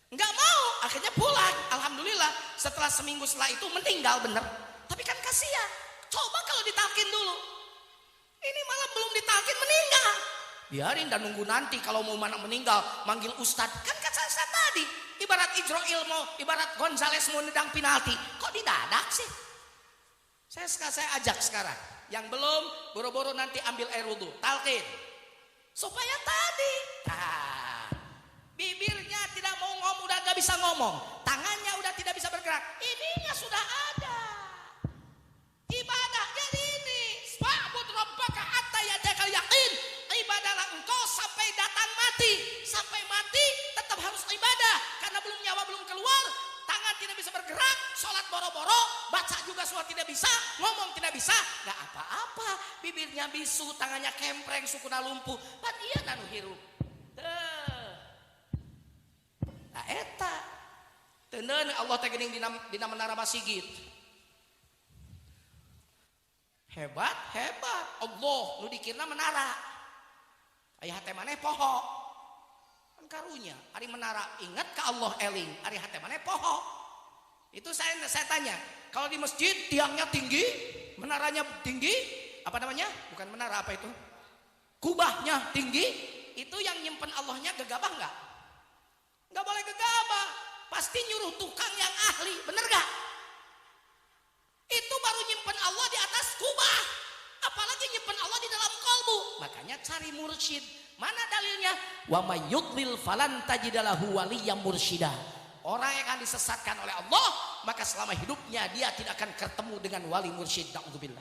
Enggak mau, akhirnya pulang. Alhamdulillah setelah seminggu setelah itu meninggal bener. Tapi kan kasihan. Coba kalau ditalkin dulu. Ini malah belum ditalkin meninggal. Biarin dan nunggu nanti kalau mau mana meninggal manggil ustad. Kan kata saya tadi, ibarat Ijroil mau, ibarat Gonzales mau nendang penalti. Kok didadak sih? Saya ajak sekarang. Yang belum boro-boro nanti ambil air wudu, talkin. Supaya tadi bibirnya tidak mau ngomong, udah gak bisa ngomong, tangannya udah tidak bisa bergerak, ininya sudah ada. Ibadahnya ini, fa'bud rabbaka hatta ya'tiyakal yaqin. Ibadahlah engkau sampai datang mati. Sampai mati tetap harus ibadah, karena belum nyawa belum keluar, tangan tidak bisa bergerak, sholat boro-boro, baca juga sholat tidak bisa, ngomong tidak bisa, gak apa-apa. Bibirnya bisu, tangannya kempreng, sukuna lumpuh, pan iya nanu hirup. Eta tenan Allah teh geuning dina menara Masigit. Hebat Allah nu dikirna menara. Aya hate maneh poho. Kan karunya ari menara ingat ka Allah eling, ari hate maneh poho. Itu saya tanya, kalau di masjid tiangnya tinggi, menaranya tinggi, apa namanya? Bukan menara, apa itu? Kubahnya tinggi, itu yang nyimpen Allahnya gegabah enggak? Gak boleh gegabah, pasti nyuruh tukang yang ahli, bener gak? Itu baru nyimpen Allah di atas kubah, apalagi nyimpen Allah di dalam kolbu. Makanya cari mursyid. Mana dalilnya? Wa may yudlil falan tajidalahu waliyyan mursyida. Orang yang akan disesatkan oleh Allah, maka selama hidupnya dia tidak akan ketemu dengan wali mursyid. Na'udzubillah.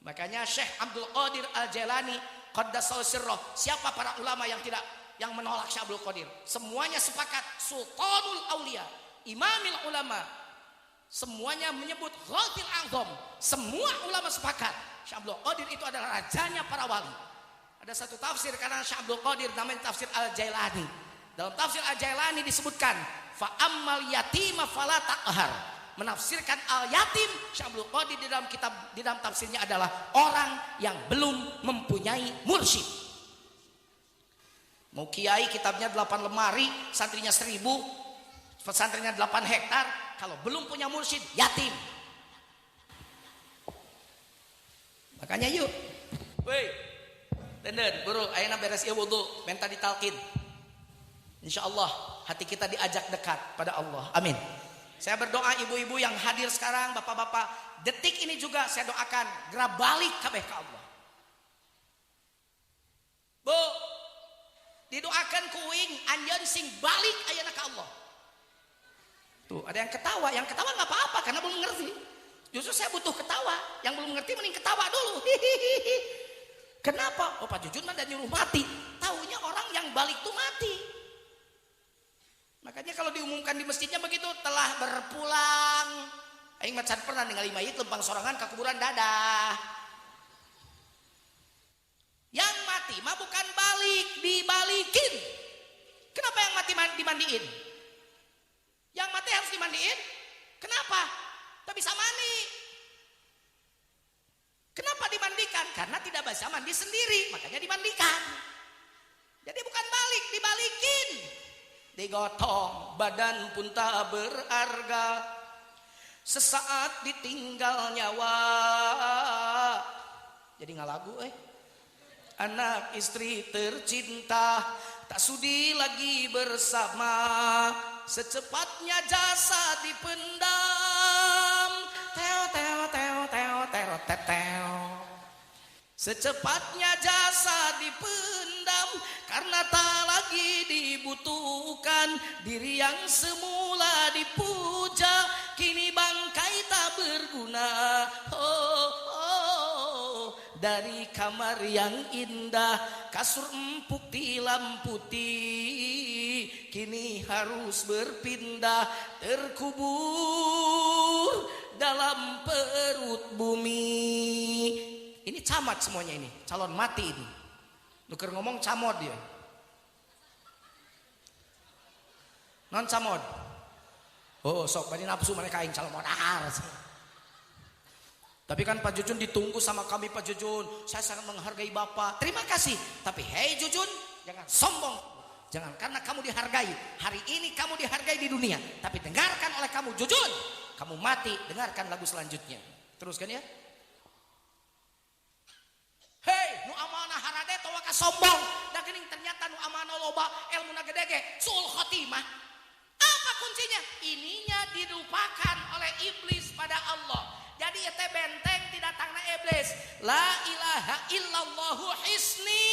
Makanya Syekh Abdul Qadir Al-Jailani qaddasallahu sirrah, siapa para ulama yang menolak Syekh Abdul Qadir? Semuanya sepakat Sultanul Aulia, Imamil Ulama, semuanya menyebut Ghathil A'zam. Semua ulama sepakat Syekh Abdul Qadir itu adalah rajanya para wali. Ada satu tafsir karena Syekh Abdul Qadir namanya tafsir Al-Jailani. Dalam tafsir Al-Jailani disebutkan fa ammal yatima fala taqhar. Menafsirkan al-yatim, Syekh Abdul Qadir di dalam tafsirnya adalah orang yang belum mempunyai mursyid. Mau kiai kitabnya 8 lemari, santrinya 1000, pesantrennya 8 hektar, kalau belum punya mursyid, yatim. Makanya yuk, woi, tenden, buru, ayeuna beres ieu wudu, minta ditalkin. Insyaallah hati kita diajak dekat pada Allah. Amin. Saya berdoa ibu-ibu yang hadir sekarang, bapak-bapak, detik ini juga saya doakan gerak balik kabeh ka Allah. Bu, didoakan kuing anjeun sing balik ayeuna ka Allah. Tuh, ada yang ketawa nggak apa-apa karena belum ngerti. Justru saya butuh ketawa, yang belum ngerti mending ketawa dulu. Kenapa? Oh, Pak Jujun mah dan nyuruh mati. Taunya orang yang balik tuh mati. Makanya kalau diumumkan di masjidnya begitu, telah berpulang. Aing mah can pernah ningali mayit lempang sorangan ka kuburan dadah. Yang mati mah bukan balik, dibalikin. Kenapa yang mati dimandiin? Yang mati harus dimandiin? Kenapa? Tak bisa mandi. mandi sendiri, makanya dimandikan. Jadi bukan balik, dibalikin. Digotong, badan pun tak berharga. Sesaat ditinggal nyawa. Jadi ngalagu Anak istri tercinta tak sudi lagi bersama. Secepatnya jasad dipendam. Teo teo teo teo teo teo. Secepatnya jasad dipendam karena tak lagi dibutuhkan. Diri yang semula dipuja kini bangkai tak berguna. Dari kamar yang indah, kasur empuk tilam putih, kini harus berpindah, terkubur dalam perut bumi. Ini camat semuanya ini, calon mati ini. Nuker ngomong camot dia. Non camot. Oh sok bani nafsu mereka yang calon modal. Tapi kan Pak Jujun ditunggu sama kami Pak Jujun. Saya sangat menghargai Bapak. Terima kasih. Tapi hei Jujun, jangan sombong. Jangan karena kamu dihargai. Hari ini kamu dihargai di dunia. Tapi dengarkan oleh kamu Jujun. Kamu mati, dengarkan lagu selanjutnya. Teruskan ya. Hei, nu amanah harade tawa ka sombong. Da geuning ternyata nu amanah loba elmuna gedege. Suul khotimah. Apa kuncinya? Ininya dilupakan oleh iblis pada Allah. Jadi itu benteng tidak tangna iblis. La ilaha illallahu hisni.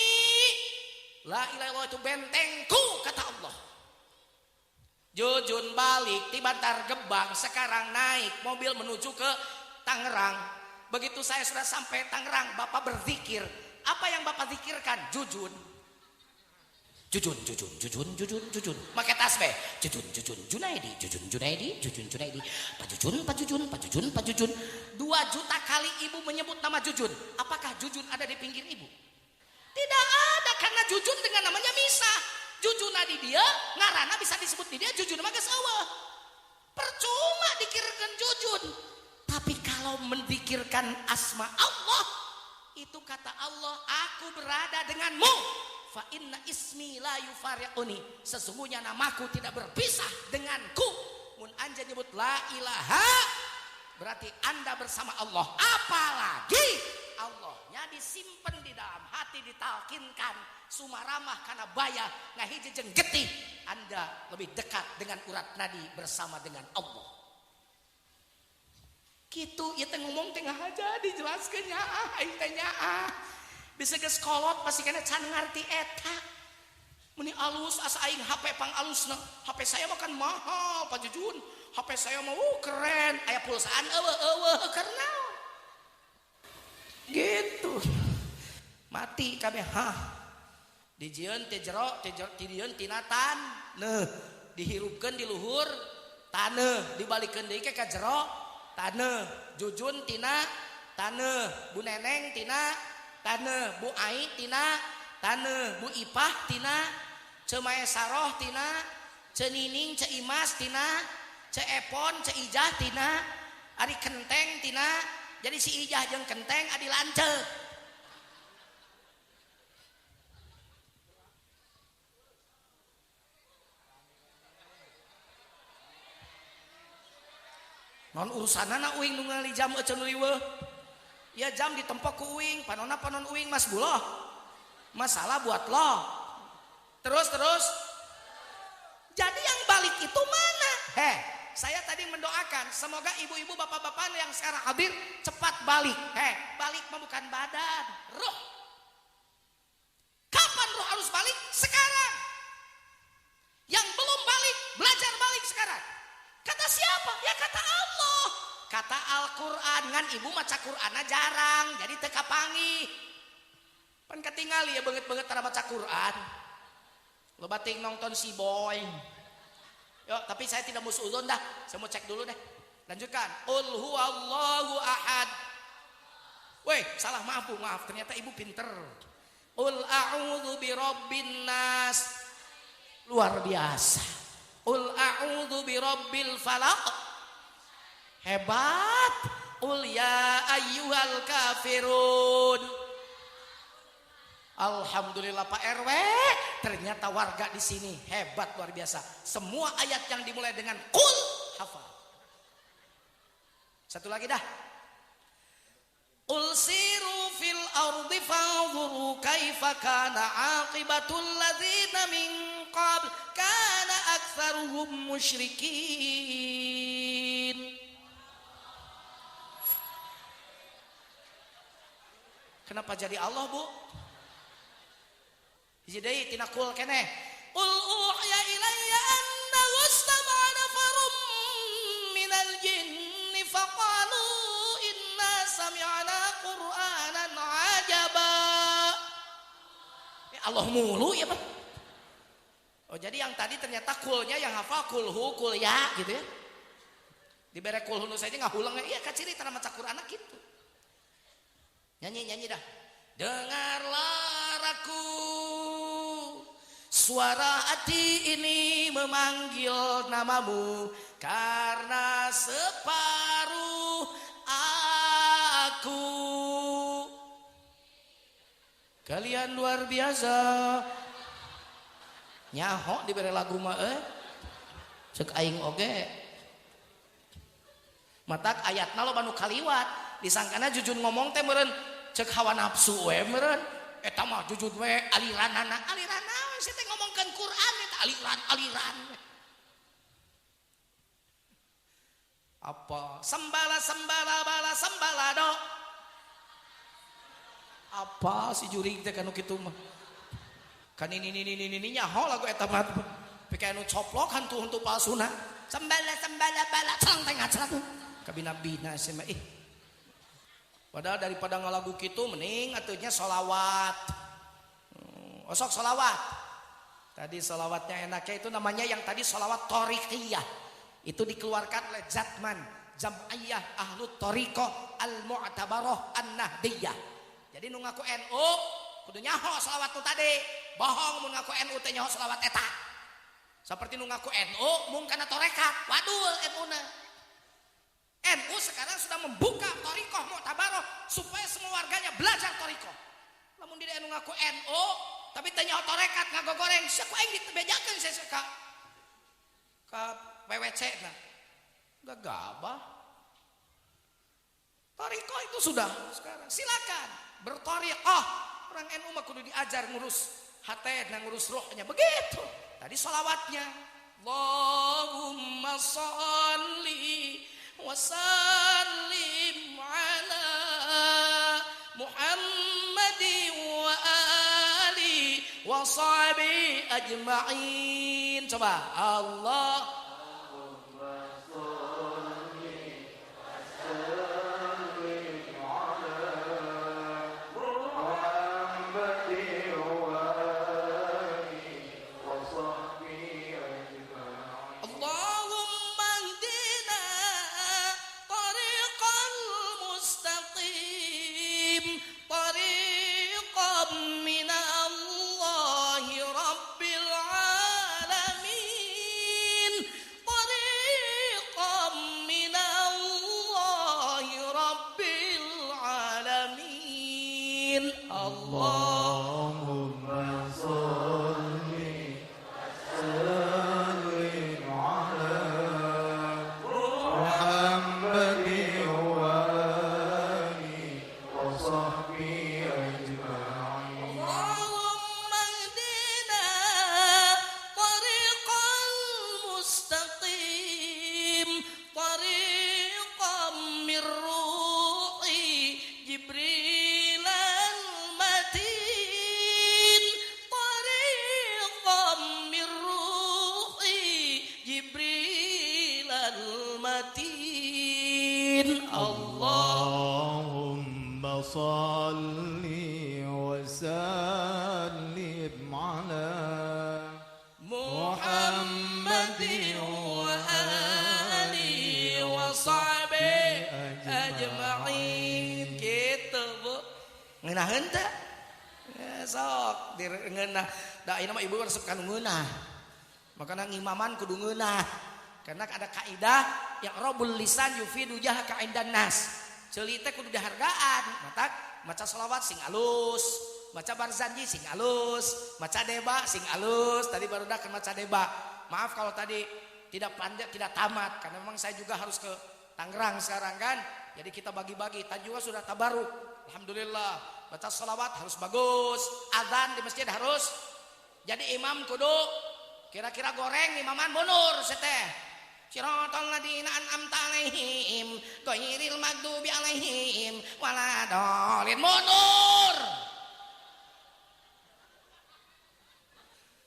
La ilaha illallah itu bentengku kata Allah. Jujun balik di Bantar Gebang, sekarang naik mobil menuju ke Tangerang. Begitu saya sudah sampai Tangerang, Bapak berzikir. Apa yang Bapak zikirkan? Jujun. Jujun, jujun, jujun, jujun, jujun. Pakai tasbih. Jujun, jujun, Junaidi, jujun, Junaidi, jujun, Junaidi. Pak Jujun, Pak Jujun, Pak Jujun, Pak Jujun. 2 juta kali ibu menyebut nama Jujun. Apakah Jujun ada di pinggir ibu? Tidak ada, karena Jujun dengan namanya misah. Jujun di dia, ngarana bisa disebut di dia, Jujun mah geus eueuh. Percuma dikirkan Jujun. Tapi kalau mendikirkan asma Allah, itu kata Allah, aku berada denganmu. Fa inna ismi la yufariquni. Sesungguhnya namaku tidak berpisah denganku. Mun anja nyebut la ilaha, berarti Anda bersama Allah. Apalagi Allahnya disimpan di dalam hati, ditalkinkan sumaramah kana baya ngahiji jeung getih. Anda lebih dekat dengan urat nadi bersama dengan Allah. Kitu ieu teh ngomong tengah aja dijelaskeun nyaah aing teh nyaah. Bisa geus kolot pasti kana can ngarti eta. Meni alus asa aing HP pang alusna. HP saya mah kan mahal Pak Jujun. HP saya mah keren, aya pulsaan eueuh karena gitu. Mati kabeh dijieun ti jero, ti dieun tina tan. Neuh, dihirupkeun di luhur taneuh, dibalikeun deui ke ka jero taneuh. Jujun tina taneuh, Bu Neneng tina taneuh, Bu Ai tina taneuh, Bu Ipah tina, Ce Maesaroh tina, Ce Nining, Ce Imas tina, Ce Epon, Ce Ijah tina, ari Kenteng tina. Jadi si Ijah jeung Kenteng adi lanceuk. Non urusanana uing nu ngali jam euceun liweuh. Ya jam ditempok ku uing, panonna panon uing Mas Buloh. Masalah buat lo. Terus. Jadi yang balik itu mana? Saya tadi mendoakan semoga ibu-ibu bapak-bapak yang sekarang hadir cepat balik. Balik mah bukan badan, ruh. Kapan ruh harus balik? Sekarang. Yang belum balik, belajar balik sekarang. Kata siapa? Ya kata Allah. Kata Al-Quran. Ngan ibu maca Qur'ana jarang. Jadi teka pangi. Pan ketinggali ya banget-banget tara maca Qur'an. Lo bating nonton si boy. Yuk, tapi saya tidak musuzon dah. Saya mau cek dulu deh. Lanjutkan. Qul huwallahu ahad. Weh, salah maaf. Ternyata ibu pinter. Qul a'udzu birabbin nas. Luar biasa. Qul a'udzu birabbil falaq. Hebat. Qul ya ayyuhal kafirun. Alhamdulillah Pak RW, ternyata warga di sini hebat luar biasa. Semua ayat yang dimulai dengan qul hafal. Satu lagi dah. Qul siru fil ardi fanzuru kaifa kana aqibatul ladzina min qabl kana aktsaruhum musyrikin. Kenapa jadi Allah, Bu? Jadi tina qul keneh. Qul uhiya ilayya annahu istama'a nafarum minal jinni faqalu inna sami'na qur'anan ajaba. Allah mulu ya, Pak. Oh, jadi yang tadi ternyata kulnya yang hafal kulhu, kul ya gitu ya. Dibere kulhu nu saja ngahulang iya kaciri tanah maca Qur'an gitu. Nyanyi dah. Dengarlah aku, suara hati ini memanggil namamu, karena separuh aku. Kalian luar biasa. Nyaho diberi lagu mah cek aing oge. Matak ayatna lo banu kaliwat, disangkana jujun ngomong teh meureun cek hawa nafsu we meureun. Eta mah jujun we aliranana we sih teh ngomongkeun Quran eta aliran. Apa? Sembala bala sembalado. Apa si jurig teh kanu kitu mah? Kan ini nyaho lagu eta mah. Pikeun coplok hantu palsuna. Sembala bala cang teh ngacrak. Kabina-bina sih mah padahal daripada ngalagu kitu mending atuhnya sholawat. Osok sholawat. Tadi sholawatnya enaknya itu namanya yang tadi sholawat thoriqiyah. Itu dikeluarkan oleh Zatman Jam'iyah Ahlut Thoriqah Al-Mu'tabarah An-Nahdiyah. Jadi nu ngaku NU kudu nyaho sholawat tu tadi. Bohong mun ngaku NU teh nyaho sholawat eta. Seperti nu ngaku NU mung kana torekat. Wadul NU-na. NU sekarang sudah membuka thoriqah mu'tabarah supaya semua warganya belajar thoriqah. Lamun di NU ngaku NU tapi teh nyaho torekat ngagogoreng sia ku aing dibejakeun sia ka WWC na. Gagabah. Thoriqah itu sudah sekarang. Silakan berthoriqah. Orang NU mah kudu diajar ngurus hati dan ngurus rohnya begitu. Tadi sholawatnya Allahumma sholli wa sallim ala Muhammadin wa ali wa sahbihi ajma'in. Coba Allah Allahumma sholli sallim ala Muhammadin wa alihi wa sahbihi ajma'in. Allahumma hdina tariqal mustaqim tariqam min ruhi Jibril Allahumma salli wa sallim ala Muhammadin wa alihi wa sahbihi ajma'in. Gitu, Bu. Ngeunaheun teh? Sok direungeunah. Da ieu mah ibu resep kanu ngeunah. Makana ngimaman kudu ngeunah. Karena ada kaidah yang robul lisan yufidu jaha kaidan nas. Ceuli teh kudu dihargaan. Matak maca selawat sing alus, maca Barzanji sing alus, maca Deba sing alus. Tadi baru dah maca Deba. Maaf kalau tadi tidak pandai, tidak tamat karena memang saya juga harus ke Tangerang sekarang kan. Jadi kita bagi-bagi. Tadi juga sudah tabaruk. Alhamdulillah. Baca salawat harus bagus. Adzan di masjid harus. Jadi imam kudu kira-kira goreng imaman mundur seteh. Siratal ladzina an'amta 'alaihim ghairil maghdubi 'alaihim waladhdallin mundur.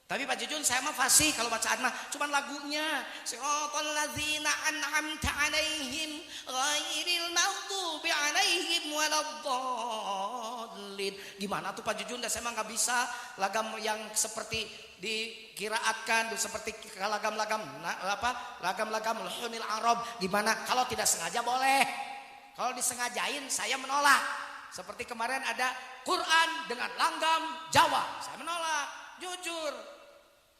Tapi Pak Jujun saya mah fasih kalau bacaan mah cuman lagunya siratal ladzina an'amta 'alaihim ghairil maghdubi 'alaihim waladhdallin. Gimana tuh Pak Jujun? Saya mah nggak bisa lagam yang seperti dikiraatkan seperti lagam-lagam lagam-lagam luhunil arab. Gimana kalau tidak sengaja boleh, kalau disengajain saya menolak. Seperti kemarin ada Quran dengan langgam Jawa, saya menolak jujur.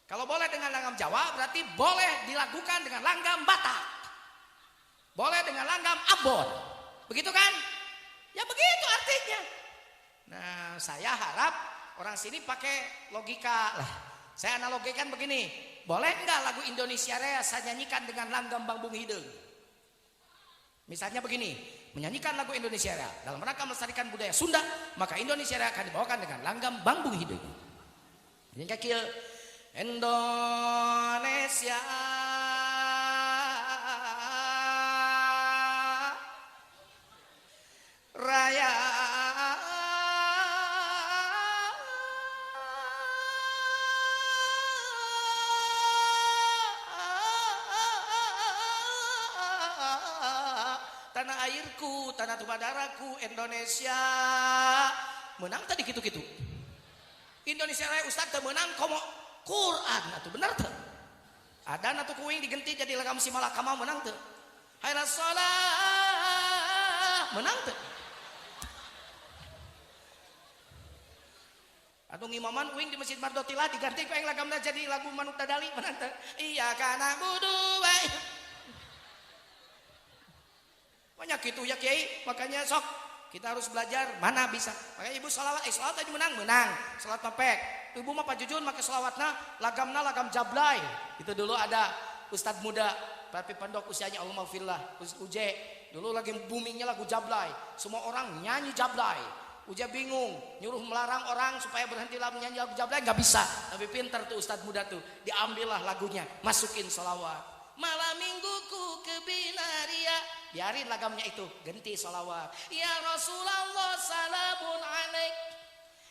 Kalau boleh dengan langgam Jawa berarti boleh dilakukan dengan langgam Batak, boleh dengan langgam Ambon, begitu kan? Ya begitu artinya. Nah saya harap orang sini pakai logika lah. Saya analogikan begini, boleh enggak lagu Indonesia Raya saya nyanyikan dengan langgam Bambung Hideung? Misalnya begini, menyanyikan lagu Indonesia Raya dalam rangka melestarikan budaya Sunda, maka Indonesia Raya akan dibawakan dengan langgam Bambung Hideung. Ini kaki Indonesia Raya. Tanah airku, tanah tumpah darahku, Indonesia. Menang tadi gitu-gitu. Indonesia Raya Ustaz teu menang komo Quran atuh bener teu? Ada atuh kuing digenti jadi lagam si malakama menang teu? Hayya shalah menang teu? Atuh ngimaman kuing di Masjid Mardotilah diganti ku yang lagamna jadi lagu Manuk Dadali menang teu? Iya kana budu bae. Banyak gitu ya Kiai, makanya sok kita harus belajar mana bisa. Makanya ibu salawat, salawat aja menang, salawat mapek. Ibu mah Pak Jujun pakai salawatna, lagamna lagam Jablay. Itu dulu ada Ustadz muda, tapi pendok usianya Allah maafillah, Uje. Dulu lagi boomingnya lagu Jablay. Semua orang nyanyi Jablay. Uje bingung, nyuruh melarang orang supaya berhenti nyanyi lagu Jablay, nggak bisa. Tapi pintar tuh Ustadz muda tuh, diambillah lagunya, masukin salawat. Malam mingguku ke Binaria, biarin lagamnya itu, ganti salawat. Ya Rasulullah salamun alaik,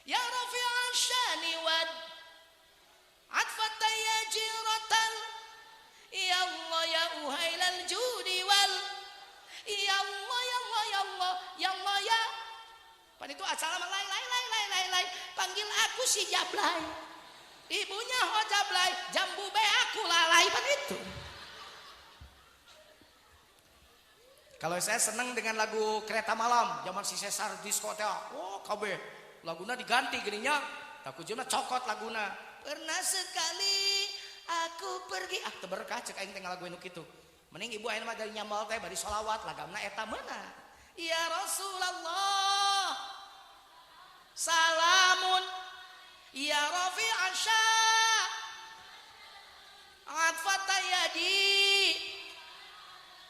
ya rafi'an syani wad atfata ya jiratan, ya Allah ya uhailal judi wal, ya Allah ya Allah ya Allah ya Allah ya. Pan itu assalamualaikum lai panggil aku si Jablay, ibunya ho Jablay, jambu be aku lalai pan itu. Kalau saya senang dengan lagu Kereta Malam zaman si Cesar diskotek, oh KB laguna diganti gininya, takut juna cokot laguna. Pernah sekali aku pergi, teberkah cek aing tinggal lagu anu kitu. Mending ibu ayeuna mah dari nyambal teh bari sholawat lagamna eta meunang. Ya Rasulullah salamun ya rafi'an sya atfata yadi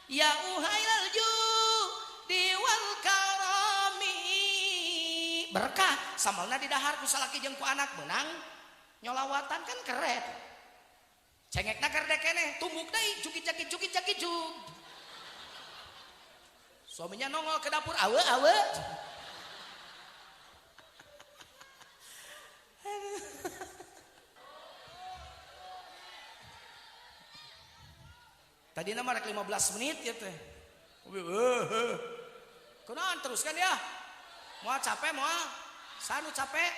ya uhailal judi wal karami. Berkah samalna di dahar ku salaki jeung ku anak menang nyolawatan kan keren. Cengekna keur keneh tumbuk deui cukit-cakit cuk. Suaminya nongol ke dapur awe. Tadi nama rek 15 menit ya teh. Kunaon teruskan ya. Moal capek moal. Sanu capek.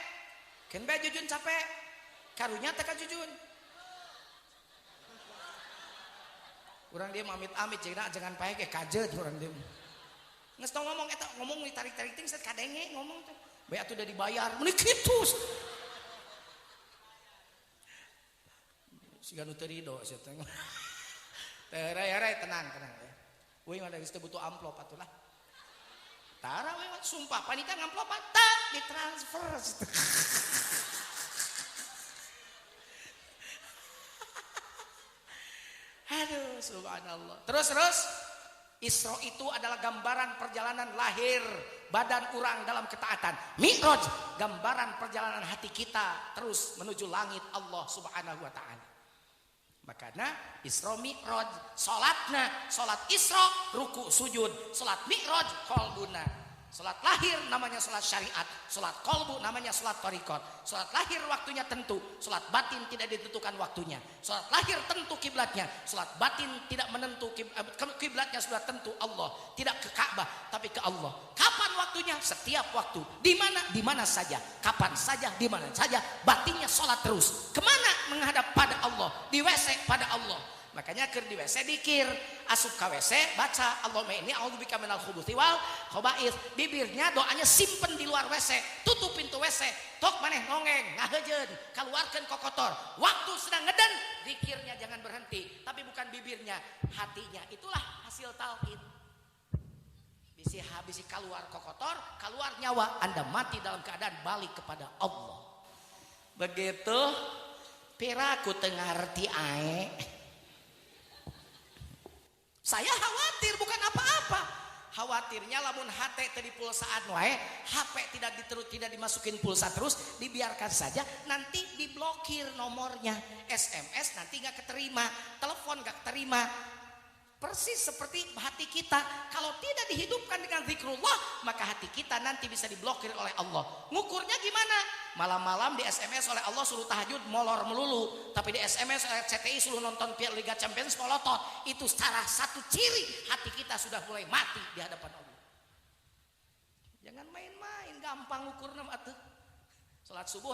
Ken bae Jujun capek. Karunya teh ka Jujun. Urang dia amit-amit jangan pae ke kajet urang dia. Geus tong ngomong eta ngomong ditarik-tarik ting set kadenge ngomong teh. Bae atuh udah dibayar. Mun kitu. Siga nu teu rido sia teh. Rai tenang ya. Uing ada geus butuh amplop atulah. Tara lewat sumpah panitia ngamplop tak ditransfer. Aduh, subhanallah. Terus Isra itu adalah gambaran perjalanan lahir badan orang dalam ketaatan. Mi'raj gambaran perjalanan hati kita terus menuju langit Allah Subhanahu wa taala. Makanya Isra Mi'raj, salat Isra ruku sujud, salat Mi'raj qalbuna. Salat lahir namanya salat syariat, salat qalbu namanya salat thariqat. Salat lahir waktunya tentu, salat batin tidak ditentukan waktunya. Salat lahir tentu kiblatnya, salat batin tidak menentu kiblatnya sudah tentu Allah, tidak ke Ka'bah tapi ke Allah. Kapan waktunya? Setiap waktu. Di mana? Di mana saja, kapan saja, di mana saja. Batinnya salat terus. Kemana? Menghadap pada Allah. Di WC pada Allah. Makanya keur di WC dikir, asup ka WC baca Allahumma inni a'udzubika minal khubuthi wal khaba'ith. Bibirnya doanya simpen di luar WC, tutup pintu WC, tok maneh nongeng ngahejeun, kaluarkeun kokotor. Waktu sedang ngeden, dikirnya jangan berhenti, tapi bukan bibirnya, hatinya. Itulah hasil talqin. Bisi habisi keluar kokotor, keluar nyawa, Anda mati dalam keadaan balik kepada Allah. Begitu piraku teu ngarti ae. Saya khawatir bukan apa-apa. Khawatirnya lamun HP tadi pulsaan wae, HP tidak dimasukin pulsa terus, dibiarkan saja, nanti diblokir nomornya. SMS nanti nggak keterima, telepon nggak keterima. Persis seperti hati kita, kalau tidak dihidupkan dengan zikrullah, maka hati kita nanti bisa diblokir oleh Allah. Ngukurnya gimana? Malam-malam di SMS oleh Allah suruh tahajud molor melulu, tapi di SMS oleh CTI suruh nonton Piala Liga Champions molotot. Itu salah satu ciri hati kita sudah mulai mati di hadapan Allah. Jangan main-main, gampang ukurna atuh. Salat subuh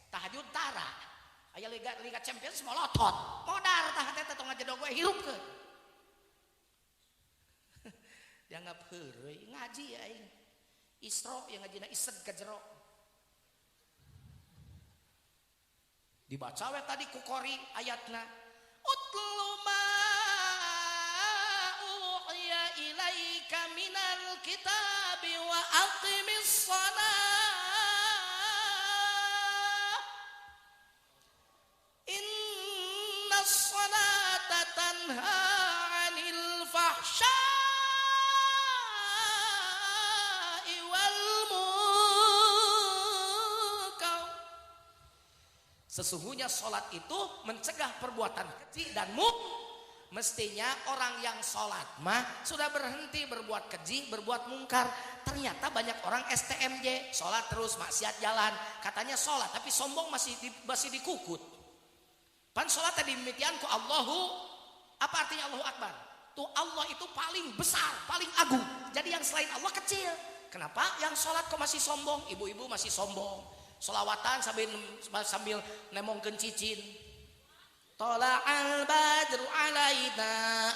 tahajud tara. Aya Liga Champions molotot. Modar tah teh tong ngajedog we hirupkeun. Dianggap heureuy ngaji aing. Isra yang ngajina ised ka jero. Dibaca we tadi ku qori ayatna. Utlu ma uhiya ilaika minal kitabi wa aqimis shalah. Innas salata tanha 'anil fahsya. Sesungguhnya sholat itu mencegah perbuatan keji dan mestinya orang yang sholat mah sudah berhenti berbuat keji, berbuat mungkar. Ternyata banyak orang STMJ, sholat terus maksiat jalan. Katanya sholat tapi sombong masih dikukut. Pan sholat tadi mimitian ku Allahu, apa artinya Allahu Akbar? Tuh Allah itu paling besar, paling agung. Jadi yang selain Allah kecil. Kenapa? Yang sholat kok masih sombong? Ibu-ibu masih sombong. Solawatan sambil nemongkeun cicin. Tola'al badru alaina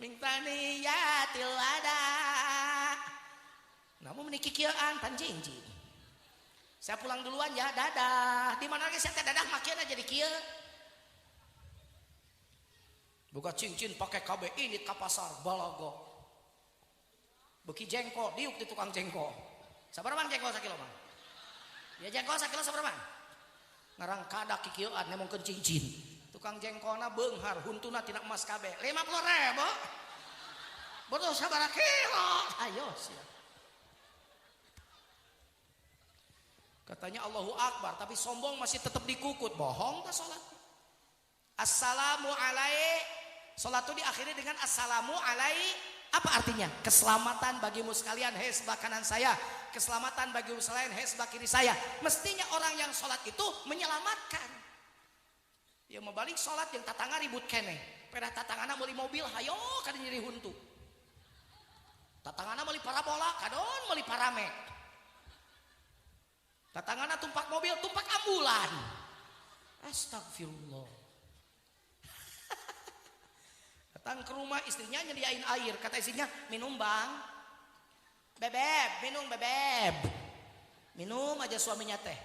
min taniyatil wada. Namun meniki kieuan panjingjing. Saya pulang duluan ya, dadah. Di mana lagi saya teh dadah makiana jadi kieu. Buka cincin pakai KB ini ka pasar Balago. Beki jengkol, diuk di tukang jengkol. Sabaraha mang jengkol sakilo mang? Ya jengkol sakilo sabaraha mang? Ngarang kadak kikieuan nemongkeun cincin. Tukang jengkolna beunghar huntuna tina emas kabeh. 50.000. Betul sabaraha kilo? Ayo sia. Katanya Allahu Akbar tapi sombong masih tetap dikukut. Bohong tah salat. Assalamu alaikum. Salat itu diakhiri dengan assalamu alaikum. Apa artinya? Keselamatan bagimu sekalian, hei sebelah kanan saya. Keselamatan bagimu sekalian, hei sebelah kiri saya. Mestinya orang yang sholat itu menyelamatkan. Ya mau balik sholat yang tatangga ribut kene. Pedah tatangana beli mobil, hayo kadang nyeri huntu. Tatangana beli parabola, kadon beli paramek. Tatangana tumpak mobil, tumpak ambulan. Astagfirullah. Datang ke rumah istrinya nyediain air, kata istrinya minum bang, bebeb minum bebeb, minum aja suaminya teh.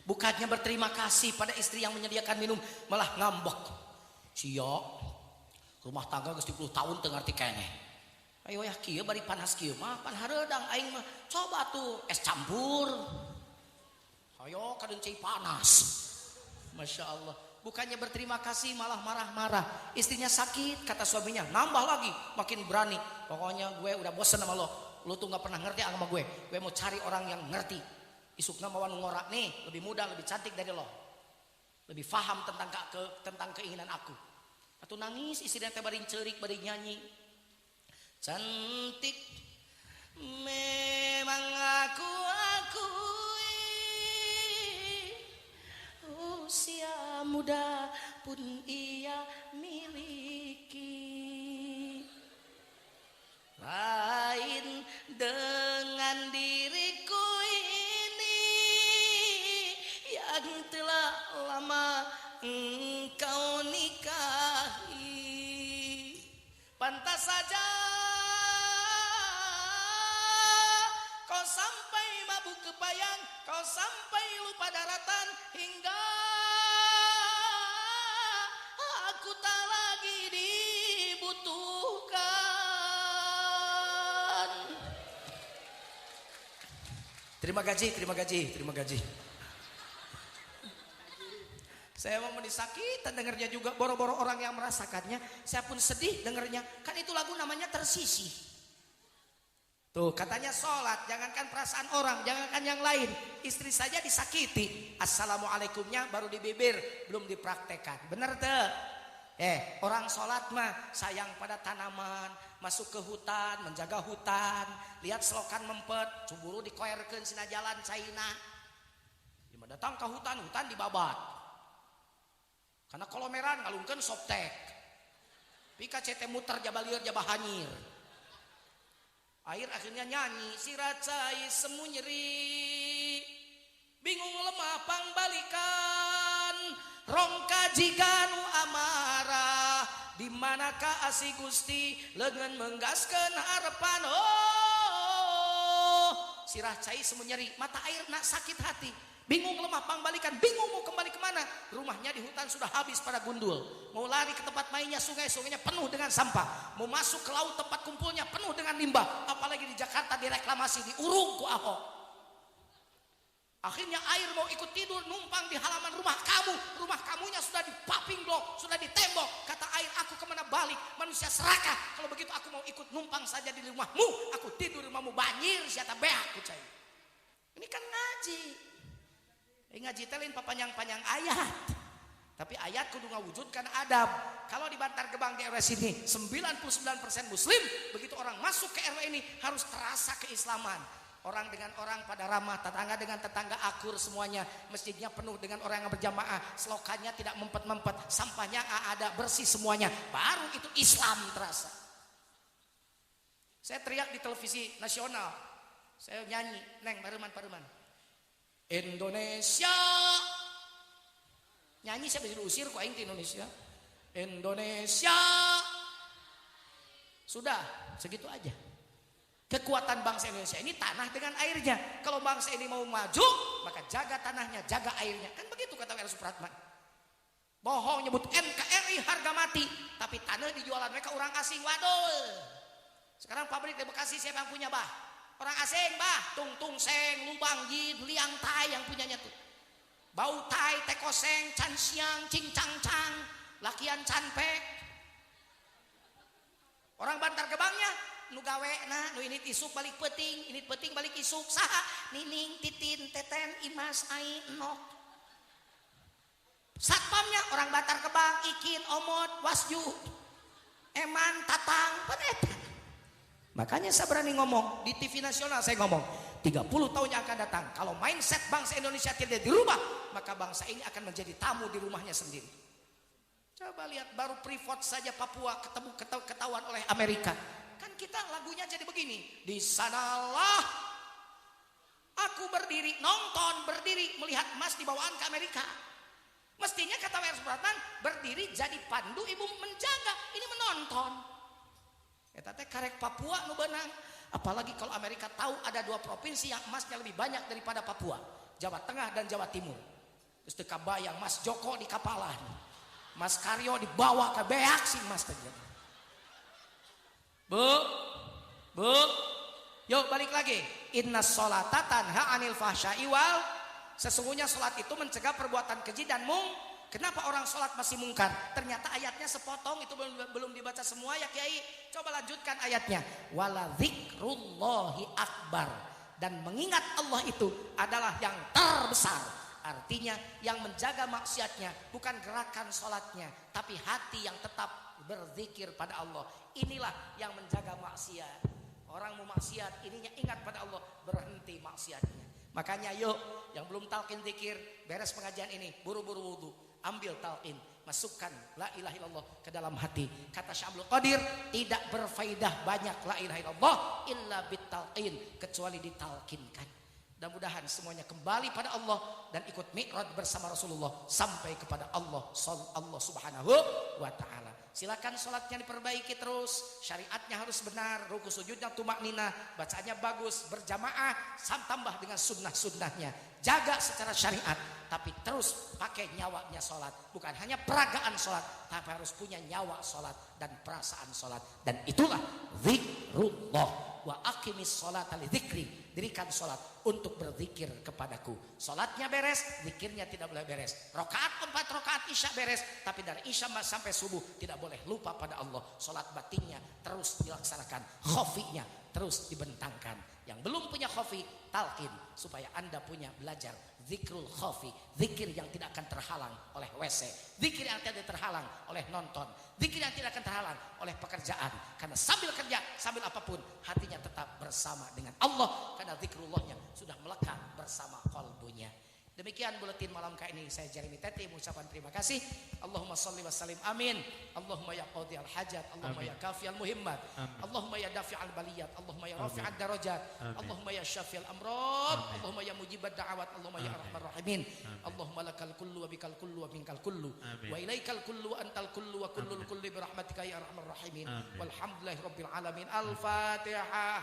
Bukannya berterima kasih pada istri yang menyediakan minum, malah ngambek. Sia, rumah tangga geus 10 tahun teu ngarti keneh. Ayo ya kieu bari panas kieu mah pan hareudang aing mah. Coba tuh es campur. Ayo kadeung cai panas. Masya Allah. Bukannya berterima kasih malah marah-marah. Istrinya sakit, kata suaminya, nambah lagi, makin berani. Pokoknya gue udah bosen sama lo. Lo tuh gak pernah ngerti sama gue. Gue mau cari orang yang ngerti. Isukna mawan ngorak nih, lebih muda, lebih cantik dari lo. Lebih paham tentang keinginan aku. Atau nangis, istrinya teh bari cerik, bari nyanyi. Cantik memang aku usia muda pun ia miliki. Lain dengan diriku ini yang telah lama engkau nikahi. Pantas saja kau sampai mabuk kepayang, kau sampai lupa daratan, hingga aku tak lagi dibutuhkan. Terima gaji. Saya mau disakitan dengarnya juga, boro-boro orang yang merasakannya. Saya pun sedih dengarnya. Kan itu lagu namanya Tersisih. Tuh katanya sholat, jangankan perasaan orang, jangankan yang lain. Istri saja disakiti. Assalamualaikumnya baru di bibir, belum dipraktekan. Bener tuh? Orang sholat mah sayang pada tanaman, masuk ke hutan, menjaga hutan. Lihat selokan mempet, cuburu dikoerkeun sina jalan caina. Lima datang ke hutan dibabat. Karena kolomeran ngalungkeun soptek. Pika cete muter jabalieur jabah hanyir. Air akhirnya nyanyi, si racai semu nyeri, bingung lemah pangbalikan, rongka jiganu amarah, dimanakah asi Gusti lengan menggaskeun harepan. Oh, si racai semu nyeri, mata air nak sakit hati, bingung lemah pangbalikan, bingung mau kembali kemana. Rumahnya di hutan sudah habis pada gundul. Mau lari ke tempat mainnya, sungai-sungainya penuh dengan sampah. Mau masuk ke laut tempat kumpulnya penuh dengan limbah. Apalagi di Jakarta direklamasi, diurung ku Ahok. Akhirnya air mau ikut tidur numpang di halaman rumah kamu. Rumah kamunya sudah dipaping blok, sudah ditembok. Kata air, aku kemana balik? Manusia serakah. Kalau begitu aku mau ikut numpang saja di rumahmu. Aku tidur di rumahmu, banjir siapa beak ku cai. Ini kan ngaji. Ngaji telin papanjang-panjang ayat. Tapi ayat kudu ngawujudkan adab. Kalau di Bantar Gebang di RW sini 99% muslim. Begitu orang masuk ke RW ini harus terasa keislaman. Orang dengan orang pada ramah, tetangga dengan tetangga akur semuanya. Masjidnya penuh dengan orang yang berjamaah. Selokannya tidak mempet-mempet, sampahnya ada, bersih semuanya. Baru itu Islam terasa. Saya teriak di televisi nasional. Saya nyanyi, Neng pareman. Indonesia, nyanyi saya bisa diusir kok aing di Indonesia. Indonesia, sudah segitu aja. Kekuatan bangsa Indonesia ini tanah dengan airnya. Kalau bangsa ini mau maju, maka jaga tanahnya, jaga airnya. Kan begitu kata W.R. Supratman. Bohong nyebut NKRI harga mati, tapi tanah dijualan mereka orang asing. Waduh. Sekarang pabrik di Bekasi siapa yang punya bah? Orang asing bah, tung seng, lubang jin, liang tai yang punyanya tuh. Bau tai, teko seng, can siang, cing cang cang, lakian canpek. Orang Bantar Gebangnya, nu gawe nah, nu ini isuk balik peting, ini peting balik isuk, saha, nining, titin, teten, imas, ai, nok. Satpamnya orang Bantar Gebang, ikin, omot, wasju, eman, tatang, penetan. Makanya saya berani ngomong di TV nasional, saya ngomong 30 tahun yang akan datang kalau mindset bangsa Indonesia tidak dirubah, maka bangsa ini akan menjadi tamu di rumahnya sendiri. Coba lihat baru Freeport saja Papua ketahuan oleh Amerika. Kan kita lagunya jadi begini, di sanalah aku berdiri nonton, berdiri melihat emas dibawaan ke Amerika. Mestinya kata W.R. Supratman, berdiri jadi pandu, ibu menjaga, ini menonton. Eta teh karek Papua nu benang. Apalagi kalau Amerika tahu ada 2 provinsi yang emasnya lebih banyak daripada Papua, Jawa Tengah dan Jawa Timur. Geus teu kabayang Mas Joko di kapalan. Mas Karyo dibawa ke beak sih Mas teh. Bu. Yuk balik lagi. Inna sholata tanha anil fahsya'i wal. Sesungguhnya salat itu mencegah perbuatan keji dan Kenapa orang sholat masih mungkar? Ternyata ayatnya sepotong, itu belum dibaca semua ya Kiai. Coba lanjutkan ayatnya. Wala dzikrullahi akbar. Dan mengingat Allah itu adalah yang terbesar. Artinya yang menjaga maksiatnya bukan gerakan sholatnya, tapi hati yang tetap berzikir pada Allah. Inilah yang menjaga maksiat. Orang mau maksiat, ininya ingat pada Allah, berhenti maksiatnya. Makanya yuk, yang belum talqin zikir, beres pengajian ini, buru-buru wudu, ambil talqin, masukkan la ilaha illallah ke dalam hati. Kata Syekh Abdul Qadir, tidak berfaedah banyak la ilaha illallah illa bitalqin, kecuali ditalqinkan. Mudah-mudahan semuanya kembali pada Allah dan ikut mi'raj bersama Rasulullah sampai kepada Allah Subhanahu wa taala. Silakan sholatnya diperbaiki terus, syariatnya harus benar, ruku sujudnya tumakninah, bacaannya bagus, berjamaah, tambah dengan sunnah-sunnahnya. Jaga secara syariat, tapi terus pakai nyawanya sholat. Bukan hanya peragaan sholat, tapi harus punya nyawa sholat dan perasaan sholat. Dan itulah zikrullah. Wa aqimis sholata li dzikri. Dirikan sholat untuk berzikir kepadaku. Sholatnya beres, zikirnya tidak boleh beres. Rakaat 4 rakaat isya beres, tapi dari isya sampai subuh tidak boleh lupa pada Allah. Sholat batinnya terus dilaksanakan, khofinya terus dibentangkan. Yang belum punya khofi, talqin supaya Anda punya belajar zikrul khofi, zikir yang tidak akan terhalang oleh WC, zikir yang tidak terhalang oleh nonton, zikir yang tidak akan terhalang oleh pekerjaan. Karena sambil kerja, sambil apapun, hatinya tetap bersama dengan Allah, karena zikrullahnya sudah melekat bersama qalbunya. Demikian buletin malam kali ini, saya Jeremy Teti mengucapkan terima kasih. Allahumma shalli wa sallim amin. Allahumma ya qadhi al hajat, Allahumma ya kafi al muhimmat, Allahumma ya dafi al baliyat, Allahumma ya rafi al darajat, Allahumma ya syafi al amrad, Allahumma ya mujibad da'awat, Allahumma ya arhamar rahimin. Allahumma lakal kullu wa bikal kullu wa minkal kullu wa ilaikal kullu wa antal kullu wa kullul kulli bi rahmatika ya arhamar rahimin. Walhamdulillahi rabbil alamin. Al-Fatihah.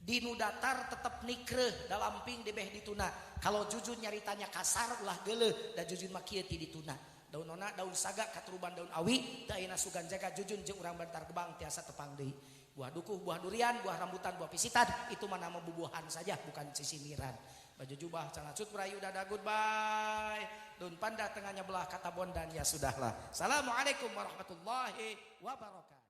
Di nu datar tetap nikreh dalam ping dibeh dituna. Kalau jujun nyaritanya kasar ulah geuleuh da jujun mah kieu ti dituna. Daun nona daun saga katuruban daun awi teu ayeuna sugan jaga jujun jeung urang Bantar Gebang tiasa tepang deui. Buah dukuh, buah durian, buah rambutan, buah pisitan itu mah nama bubuhan saja bukan sisiniran. Baju jubah cangacut berayu dada goodbye. Daun panda tengahnya belah kata bondan ya sudahlah. Assalamualaikum warahmatullahi wabarakatuh.